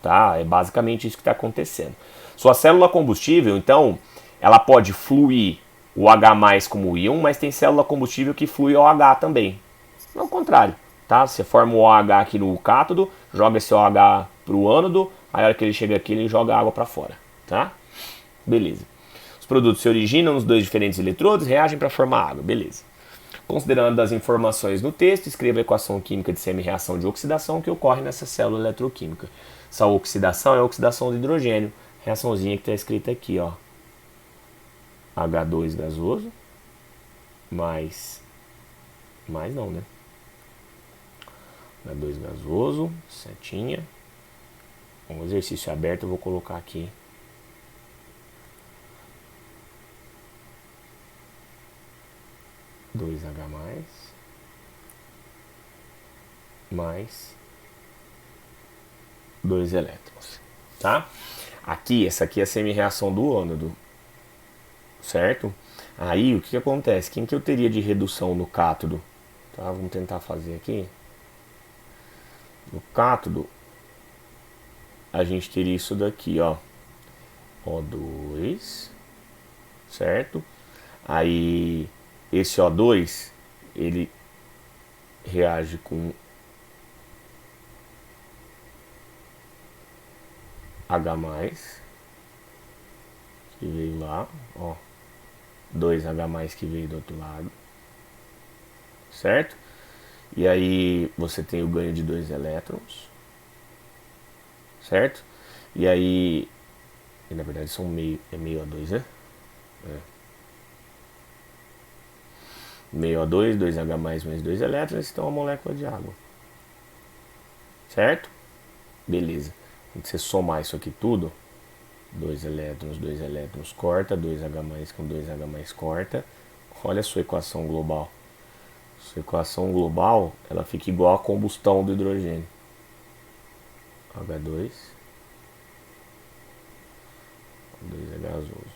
Tá? É basicamente isso que está acontecendo. Sua célula combustível, então, ela pode fluir o H+ como íon, mas tem célula combustível que flui OH também. Não, ao contrário, tá? Você forma o OH aqui no cátodo, joga esse OH para o ânodo, aí a hora que ele chega aqui, ele joga água para fora, tá? Beleza. Os produtos se originam nos dois diferentes eletrodos, reagem para formar água, beleza. Considerando as informações no texto, escreva a equação química de semi-reação de oxidação que ocorre nessa célula eletroquímica. Essa oxidação é a oxidação do hidrogênio. Reaçãozinha que está escrita aqui, ó. H2 gasoso mais não, né? H2 gasoso, setinha. Um exercício aberto eu vou colocar aqui. Dois H mais 2 elétrons, tá? Aqui, essa aqui é a semi-reação do ânodo, certo? Aí, o que acontece? Quem que eu teria de redução no cátodo? Tá? Vamos tentar fazer aqui. No cátodo, a gente teria isso daqui, ó. O2, certo? Aí, esse O2, ele reage com H+, que veio lá, ó, 2H+ que veio do outro lado, certo? E aí você tem o ganho de 2 elétrons, certo? E aí, na verdade são meio O2, né? Meio O2, 2H+, mais 2 elétrons, então a molécula de água, certo? Beleza. Quando você somar isso aqui tudo, 2 elétrons corta, 2H+ com 2H+ corta. Olha a sua equação global. Sua equação global, ela fica igual à combustão do hidrogênio. H2 é gasoso.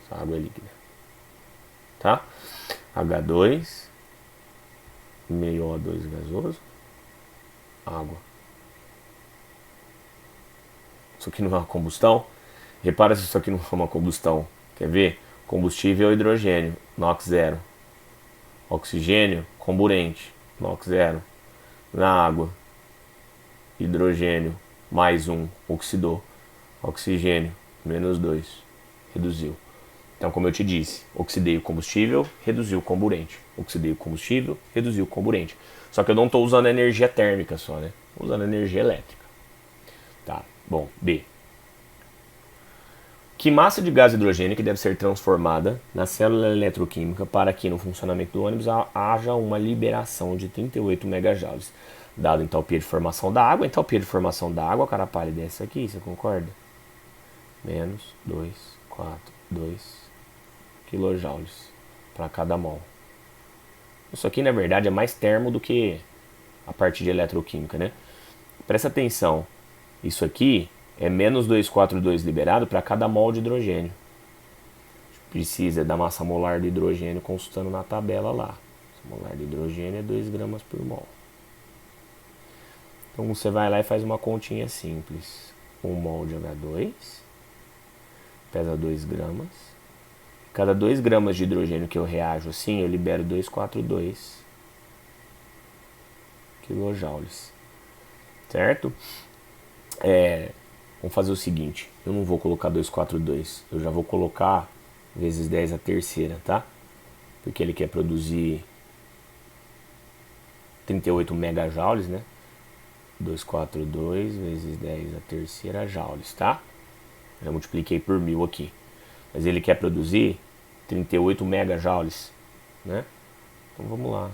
Essa água é líquida. Tá? H2, meio O2 gasoso, água. Isso aqui não é uma combustão? Repara se isso aqui não é uma combustão. Quer ver? Combustível é hidrogênio, NOx zero. Oxigênio, comburente, NOx zero. Na água, hidrogênio, mais 1, oxidou. Oxigênio, menos 2, reduziu. Então, como eu te disse, oxidei o combustível, reduziu o comburente. Oxidei o combustível, reduziu o comburente. Só que eu não estou usando energia térmica só, né? Usando energia elétrica. Tá, bom, B. Que massa de gás hidrogênio que deve ser transformada na célula eletroquímica para que no funcionamento do ônibus haja uma liberação de 38 megajoules, dado a entalpia de formação da água. A entalpia de formação da água, cara pálida, é essa aqui, você concorda? Menos 2, 4, 2 quilojoules para cada mol. Isso aqui, na verdade, é mais termo do que a parte de eletroquímica, né? Presta atenção, isso aqui é menos 242 liberado para cada mol de hidrogênio. Precisa da massa molar de hidrogênio consultando na tabela lá. A molar de hidrogênio é 2 gramas por mol. Então você vai lá e faz uma continha simples. 1 mol de H2 pesa 2 gramas. Cada 2 gramas de hidrogênio que eu reajo assim, eu libero 242 quilojoules. Certo? Vamos fazer o seguinte, eu não vou colocar 242, eu já vou colocar vezes 10 a terceira, tá? Porque ele quer produzir 38 megajoules, né? 242 vezes 10 a terceira joules, tá? Já multipliquei por 1000 aqui. Mas ele quer produzir 38 megajoules, né? Então vamos lá.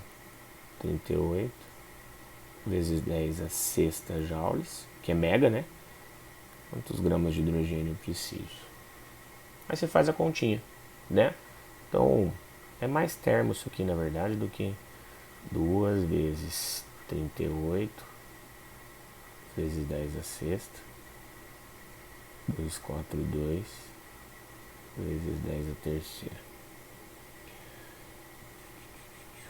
38 vezes 10 a sexta joules, que é mega, né? Quantos gramas de hidrogênio eu preciso? Aí você faz a continha, né? Então, é mais termo isso aqui, na verdade, do que 2 vezes 38 vezes 10 a sexta, 242 vezes 10 a terceira.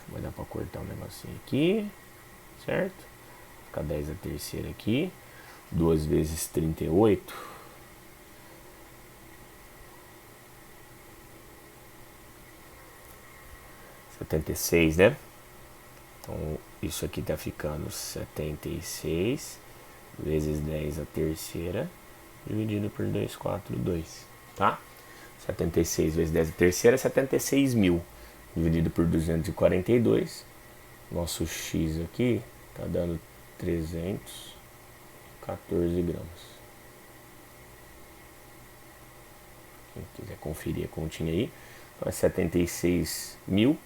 Vai dar para cortar um negocinho aqui, certo? Fica 10 a terceira aqui. 2 vezes 38. (76), né? Então, isso aqui tá ficando 76 vezes 10 a terceira, dividido por 242, tá? 76 vezes 10 a terceira é 76.000, dividido por 242. Nosso X aqui tá dando 314 gramas. Quem quiser conferir a continha aí, então é 76.000,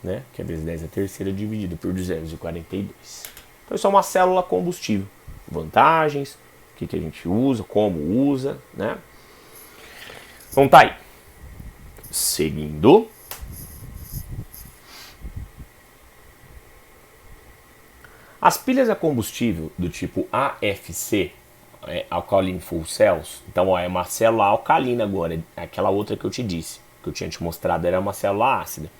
né? Que é vezes 10 a terceira dividido por 242. Então isso é uma célula combustível. Vantagens, o que a gente usa, como usa, né? Então tá aí. Seguindo. As pilhas a combustível do tipo AFC, Alkaline Fuel Cells, então ó, é uma célula alcalina agora, aquela outra que eu te disse, que eu tinha te mostrado era uma célula ácida.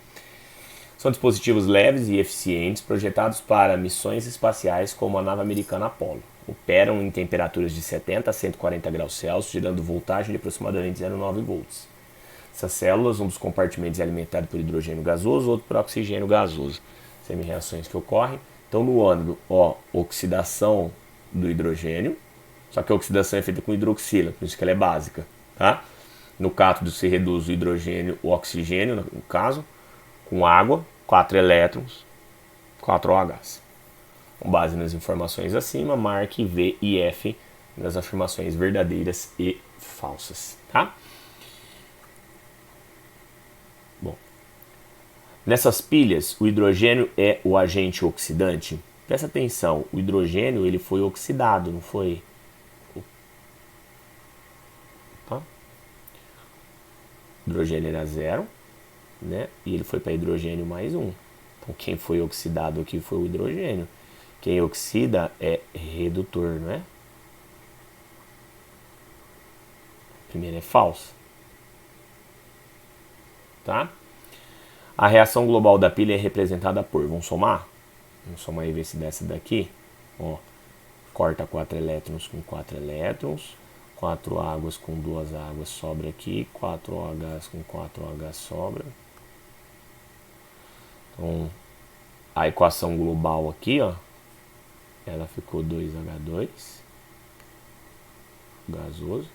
São dispositivos leves e eficientes projetados para missões espaciais como a nave americana Apollo. Operam em temperaturas de 70 a 140 graus Celsius, gerando voltagem de aproximadamente 0,9 volts. Essas células, um dos compartimentos é alimentado por hidrogênio gasoso, outro por oxigênio gasoso. Semi-reações que ocorrem. Então, no ânodo, oxidação do hidrogênio, só que a oxidação é feita com hidroxila, por isso que ela é básica, tá? No cátodo se reduz o hidrogênio, o oxigênio, no caso, com água, 4 elétrons, 4 OHs. Com base nas informações acima, marque V e F nas afirmações verdadeiras e falsas, tá? Bom, nessas pilhas, o hidrogênio é o agente oxidante. Presta atenção, o hidrogênio ele foi oxidado, não foi? Tá? O hidrogênio era 0, né? E ele foi para hidrogênio mais 1. Então quem foi oxidado aqui foi o hidrogênio. Quem oxida é redutor, não é? Primeiro é falso. Tá? A reação global da pilha é representada por, vamos somar? Vamos somar e ver se dessa daqui. Ó, corta 4 elétrons com 4 elétrons. 4 águas com 2 águas sobra aqui. 4 OHs com 4 OHs sobra. Então, a equação global aqui, ó, ela ficou 2H2 gasoso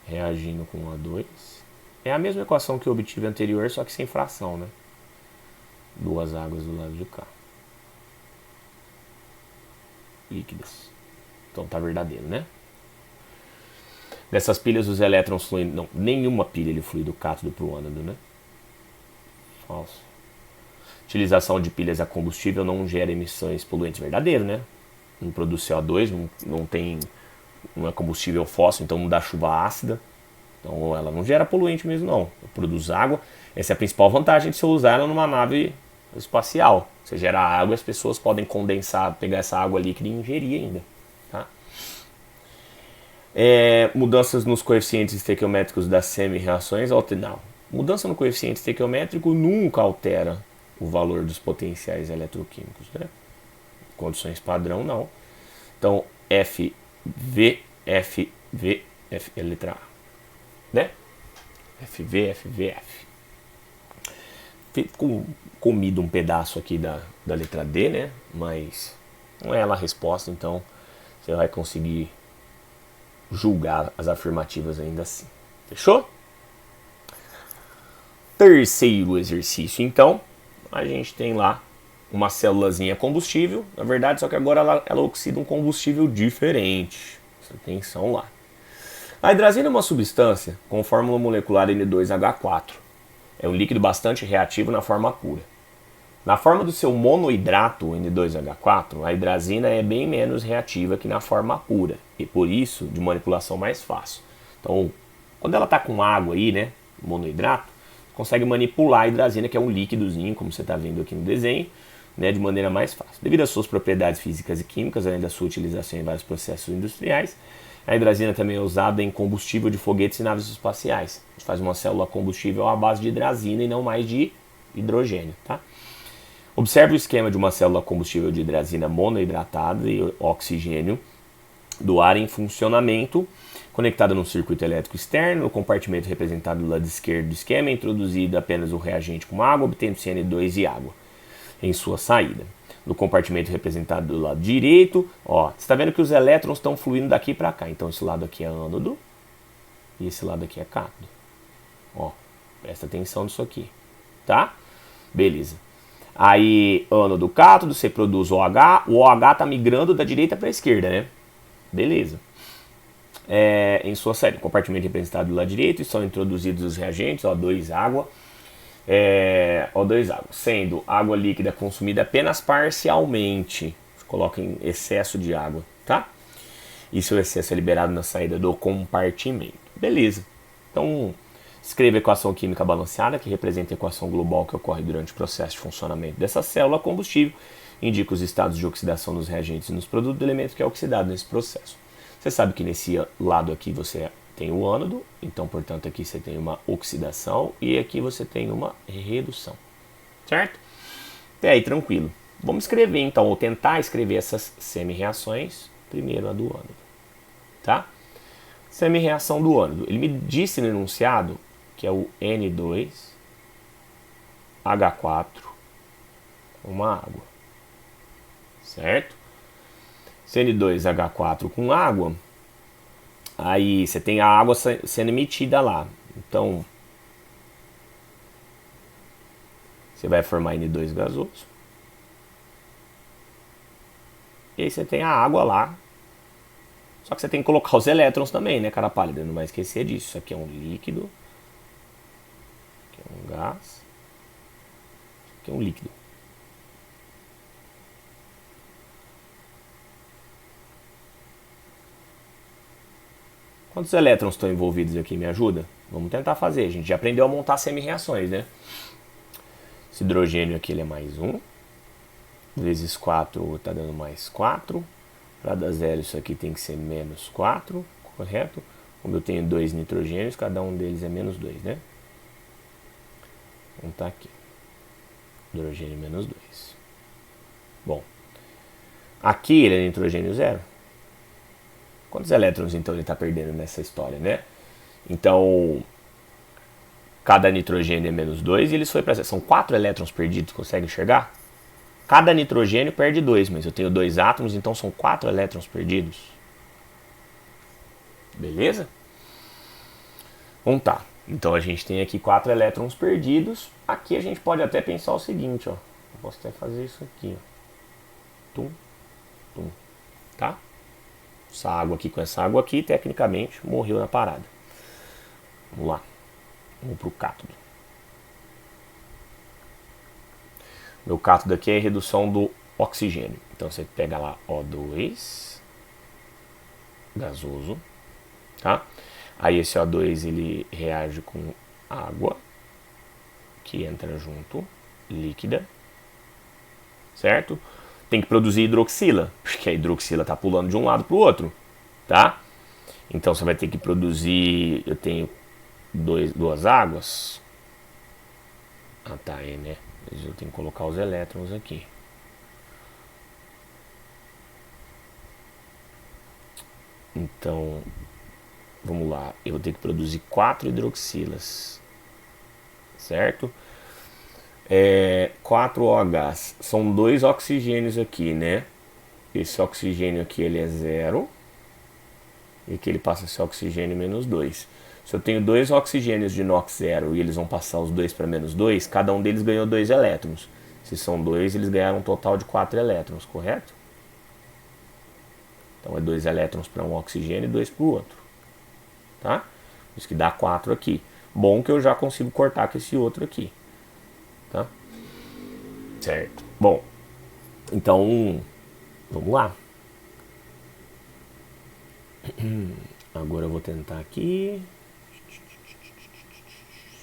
reagindo com O2. É a mesma equação que eu obtive anterior, só que sem fração, né? 2 águas do lado de cá. Líquidas. Então tá verdadeiro, né? Dessas pilhas os elétrons fluem... Não, nenhuma pilha ele flui do cátodo para o ânodo, né? Falso. Utilização de pilhas a combustível não gera emissões poluentes. Verdadeiro, né? Não produz CO2, não é combustível fóssil, então não dá chuva ácida. Então ela não gera poluente mesmo, não. Produz água. Essa é a principal vantagem de você usar ela numa nave espacial. Você gera água e as pessoas podem condensar, pegar essa água líquida e ingerir ainda. Tá? Mudanças nos coeficientes estequiométricos das semi-reações. Não. Mudança no coeficiente estequiométrico nunca altera o valor dos potenciais eletroquímicos, né? Condições padrão, não. Então, F, V, F, V, F é a letra A, né? FV, FVF. Comido um pedaço aqui da letra D, né? Mas não é ela a resposta, então você vai conseguir julgar as afirmativas ainda assim. Fechou? Terceiro exercício, então, a gente tem lá uma célulazinha combustível, na verdade, só que agora ela oxida um combustível diferente. Presta atenção lá. A hidrazina é uma substância com fórmula molecular N2H4. É um líquido bastante reativo na forma pura. Na forma do seu monoidrato N2H4, a hidrazina é bem menos reativa que na forma pura, e por isso de manipulação mais fácil. Então, quando ela está com água aí, né, monoidrato, consegue manipular a hidrazina, que é um líquidozinho, como você está vendo aqui no desenho, né, de maneira mais fácil. Devido às suas propriedades físicas e químicas, além da sua utilização em vários processos industriais, a hidrazina também é usada em combustível de foguetes e naves espaciais. A gente faz uma célula combustível à base de hidrazina e não mais de hidrogênio, tá? Observe o esquema de uma célula combustível de hidrazina monoidratada e oxigênio do ar em funcionamento, conectada num circuito elétrico externo. No compartimento representado do lado esquerdo do esquema é introduzido apenas o reagente com água, obtendo CN2 e água em sua saída. No compartimento representado do lado direito, ó, você está vendo que os elétrons estão fluindo daqui para cá. Então esse lado aqui é ânodo e esse lado aqui é cátodo. Ó, presta atenção nisso aqui, tá? Beleza. Aí, ânodo, cátodo, você produz OH. O OH está migrando da direita para a esquerda, né? Beleza. Em sua saída, compartimento representado do lado direito, e são introduzidos os reagentes, O2, água. O2 água, sendo água líquida consumida apenas parcialmente. Você coloca em excesso de água, tá? E seu excesso é liberado na saída do compartimento. Beleza. Então, escreva a equação química balanceada, que representa a equação global que ocorre durante o processo de funcionamento dessa célula combustível. Indica os estados de oxidação dos reagentes e nos produtos do elemento que é oxidado nesse processo. Você sabe que nesse lado aqui você tem o ânodo, então, portanto, aqui você tem uma oxidação e aqui você tem uma redução, certo? Até aí, tranquilo. Vamos escrever, então, ou tentar escrever essas semi-reações, primeiro a do ânodo, tá? Semi-reação do ânodo. Ele me disse no enunciado que é o N2H4 com uma água, certo? N2H4 com água, aí você tem a água sendo emitida lá. Então, você vai formar N2 gasoso. E aí você tem a água lá. Só que você tem que colocar os elétrons também, né, cara pálida? Não vai esquecer disso. Isso aqui é um líquido. Aqui é um gás. Isso aqui é um líquido. Quantos elétrons estão envolvidos aqui? Me ajuda? Vamos tentar fazer. A gente já aprendeu a montar semi-reações, né? Esse hidrogênio aqui ele é mais 1. Vezes 4 está dando mais 4. Para dar zero, isso aqui tem que ser menos 4, correto? Como eu tenho 2 nitrogênios, cada um deles é menos 2, né? Então tá aqui. Hidrogênio menos 2. Bom, aqui ele é nitrogênio 0. Quantos elétrons então ele está perdendo nessa história, né? Então, cada nitrogênio é menos 2 e eles foi para... São 4 elétrons perdidos, consegue enxergar? Cada nitrogênio perde 2, mas eu tenho 2 átomos, então são 4 elétrons perdidos. Beleza? Bom, tá. Então a gente tem aqui 4 elétrons perdidos. Aqui a gente pode até pensar o seguinte, ó. Eu posso até fazer isso aqui, ó. Tum, tum. Tá? Essa água aqui com essa água aqui, tecnicamente, morreu na parada. Vamos lá. Vamos pro cátodo. Meu cátodo aqui é a redução do oxigênio. Então você pega lá O2 gasoso, tá? Aí esse O2 ele reage com água que entra junto, líquida, certo? Tem que produzir hidroxila, porque a hidroxila está pulando de um lado para o outro, tá? Então você vai ter que produzir, eu tenho duas águas. Ah, tá, é, né? Eu tenho que colocar os elétrons aqui. Então, vamos lá, eu vou ter que produzir 4 hidroxilas, certo? 4 OHs, são 2 oxigênios aqui, né? Esse oxigênio aqui ele é 0, e aqui ele passa a ser oxigênio menos 2. Se eu tenho 2 oxigênios de NOx 0 e eles vão passar os 2 para menos 2, cada um deles ganhou 2 elétrons. Se são 2, eles ganharam um total de 4 elétrons, correto? Então é 2 elétrons para um oxigênio e 2 para o outro. Tá? Isso que dá 4 aqui. Bom que eu já consigo cortar com esse outro aqui. Tá? Certo. Bom, então vamos lá. Agora eu vou tentar aqui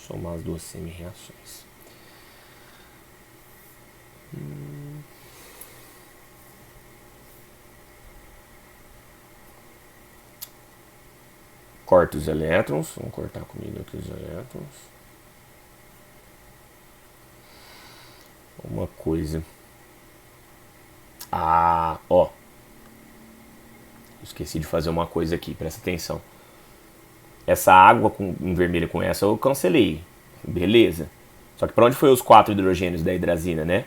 somar as duas semi-reações. Corta os elétrons. Vamos cortar comigo aqui os elétrons. Uma coisa. Ó. Esqueci de fazer uma coisa aqui, presta atenção. Essa água em vermelho com essa eu cancelei. Beleza. Só que para onde foi os 4 hidrogênios da hidrazina, né?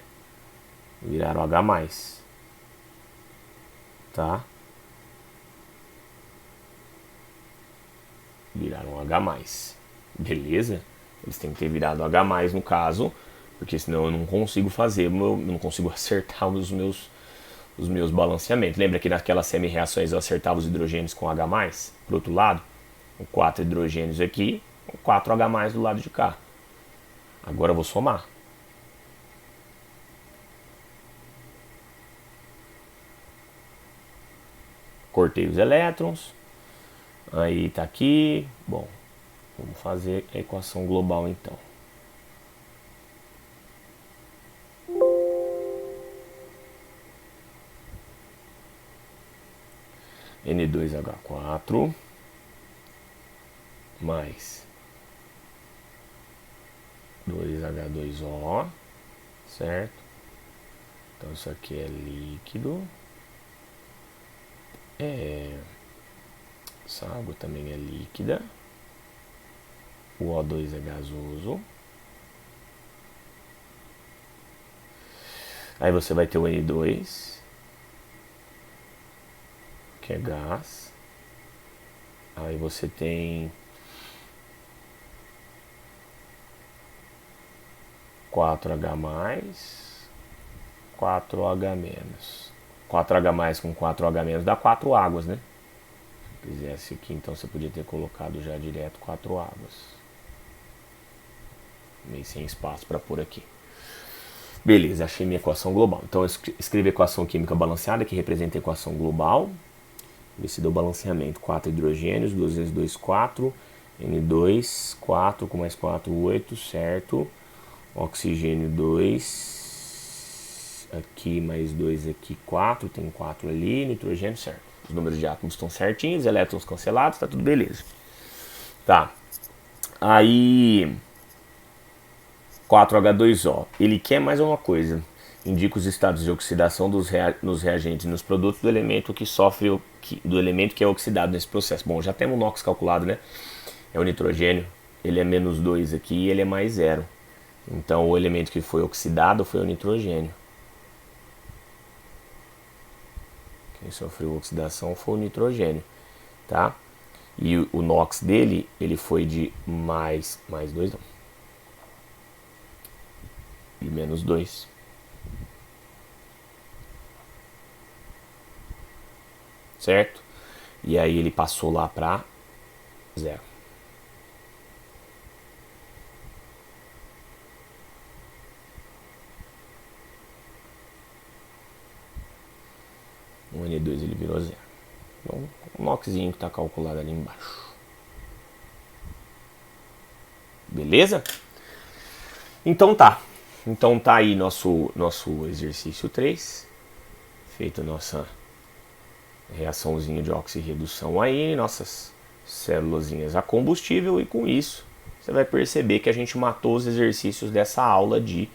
Viraram H+. Tá? Viraram H+. Beleza? Eles têm que ter virado H+, no caso, porque senão eu não consigo fazer, eu não consigo acertar os meus balanceamentos. Lembra que naquelas semi-reações eu acertava os hidrogênios com H+, pro outro lado? Com 4 hidrogênios aqui, com 4 H+ do lado de cá. Agora eu vou somar. Cortei os elétrons. Aí tá aqui. Bom, vamos fazer a equação global então. N2H4 mais 2H2O, certo? Então isso aqui é líquido. Essa água também é líquida. O O2 é gasoso. Aí você vai ter o N2, que é gás. Aí você tem 4H+, 4H-. 4H+ com 4H- dá 4 águas, né? Se quisesse aqui, então você podia ter colocado já direto 4 águas. Meio sem espaço para pôr aqui. Beleza, achei minha equação global. Então eu escrevi a equação química balanceada, que representa a equação global. Ver se deu balanceamento. 4 hidrogênios, 2 vezes 2, 4. N2, 4 com mais 4, 8, certo. Oxigênio 2. Aqui mais 2, aqui 4. Tem 4 ali. Nitrogênio, certo. Os números de átomos estão certinhos, elétrons cancelados, tá tudo beleza. Tá. Aí 4H2O. Ele quer mais uma coisa. Indica os estados de oxidação nos reagentes e nos produtos do elemento que sofre do elemento que é oxidado nesse processo. Bom, já temos o NOx calculado, né? É o nitrogênio. Ele é menos 2 aqui e ele é mais 0. Então o elemento que foi oxidado foi o nitrogênio. Quem sofreu oxidação foi o nitrogênio, tá? E o NOx dele, ele foi de mais 2 não. E menos 2. Certo? E aí ele passou lá para 0. O N2 ele virou 0. Então, o NOxzinho que está calculado ali embaixo. Beleza? Então tá. Então tá aí nosso exercício 3. Feita nossa reaçãozinha de oxirredução aí, nossas célulazinhas a combustível, e com isso você vai perceber que a gente matou os exercícios dessa aula de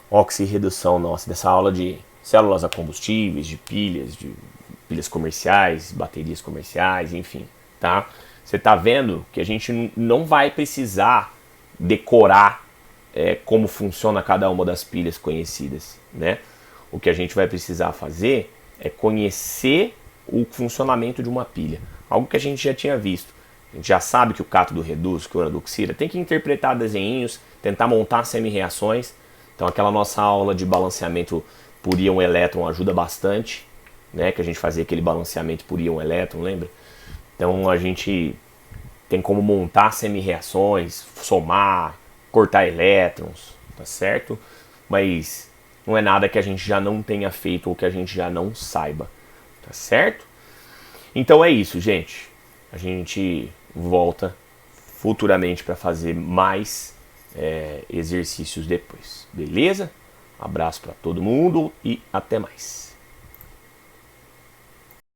oxirredução nossa, dessa aula de células a combustíveis, de pilhas comerciais, baterias comerciais, enfim. tá? Você tá vendo que a gente não vai precisar decorar como funciona cada uma das pilhas conhecidas, né? O que a gente vai precisar fazer é conhecer o funcionamento de uma pilha, algo que a gente já tinha visto. A gente já sabe que o cátodo reduz, que o ânodo-oxida, tem que interpretar desenhinhos, tentar montar semi-reações. Então aquela nossa aula de balanceamento por íon-elétron ajuda bastante, né? Que a gente fazia aquele balanceamento por íon-elétron, lembra? Então a gente tem como montar semi-reações, somar, cortar elétrons, tá certo? Mas não é nada que a gente já não tenha feito ou que a gente já não saiba, tá certo? Então é isso, gente. A gente volta futuramente para fazer mais exercícios depois, beleza? Abraço para todo mundo e até mais.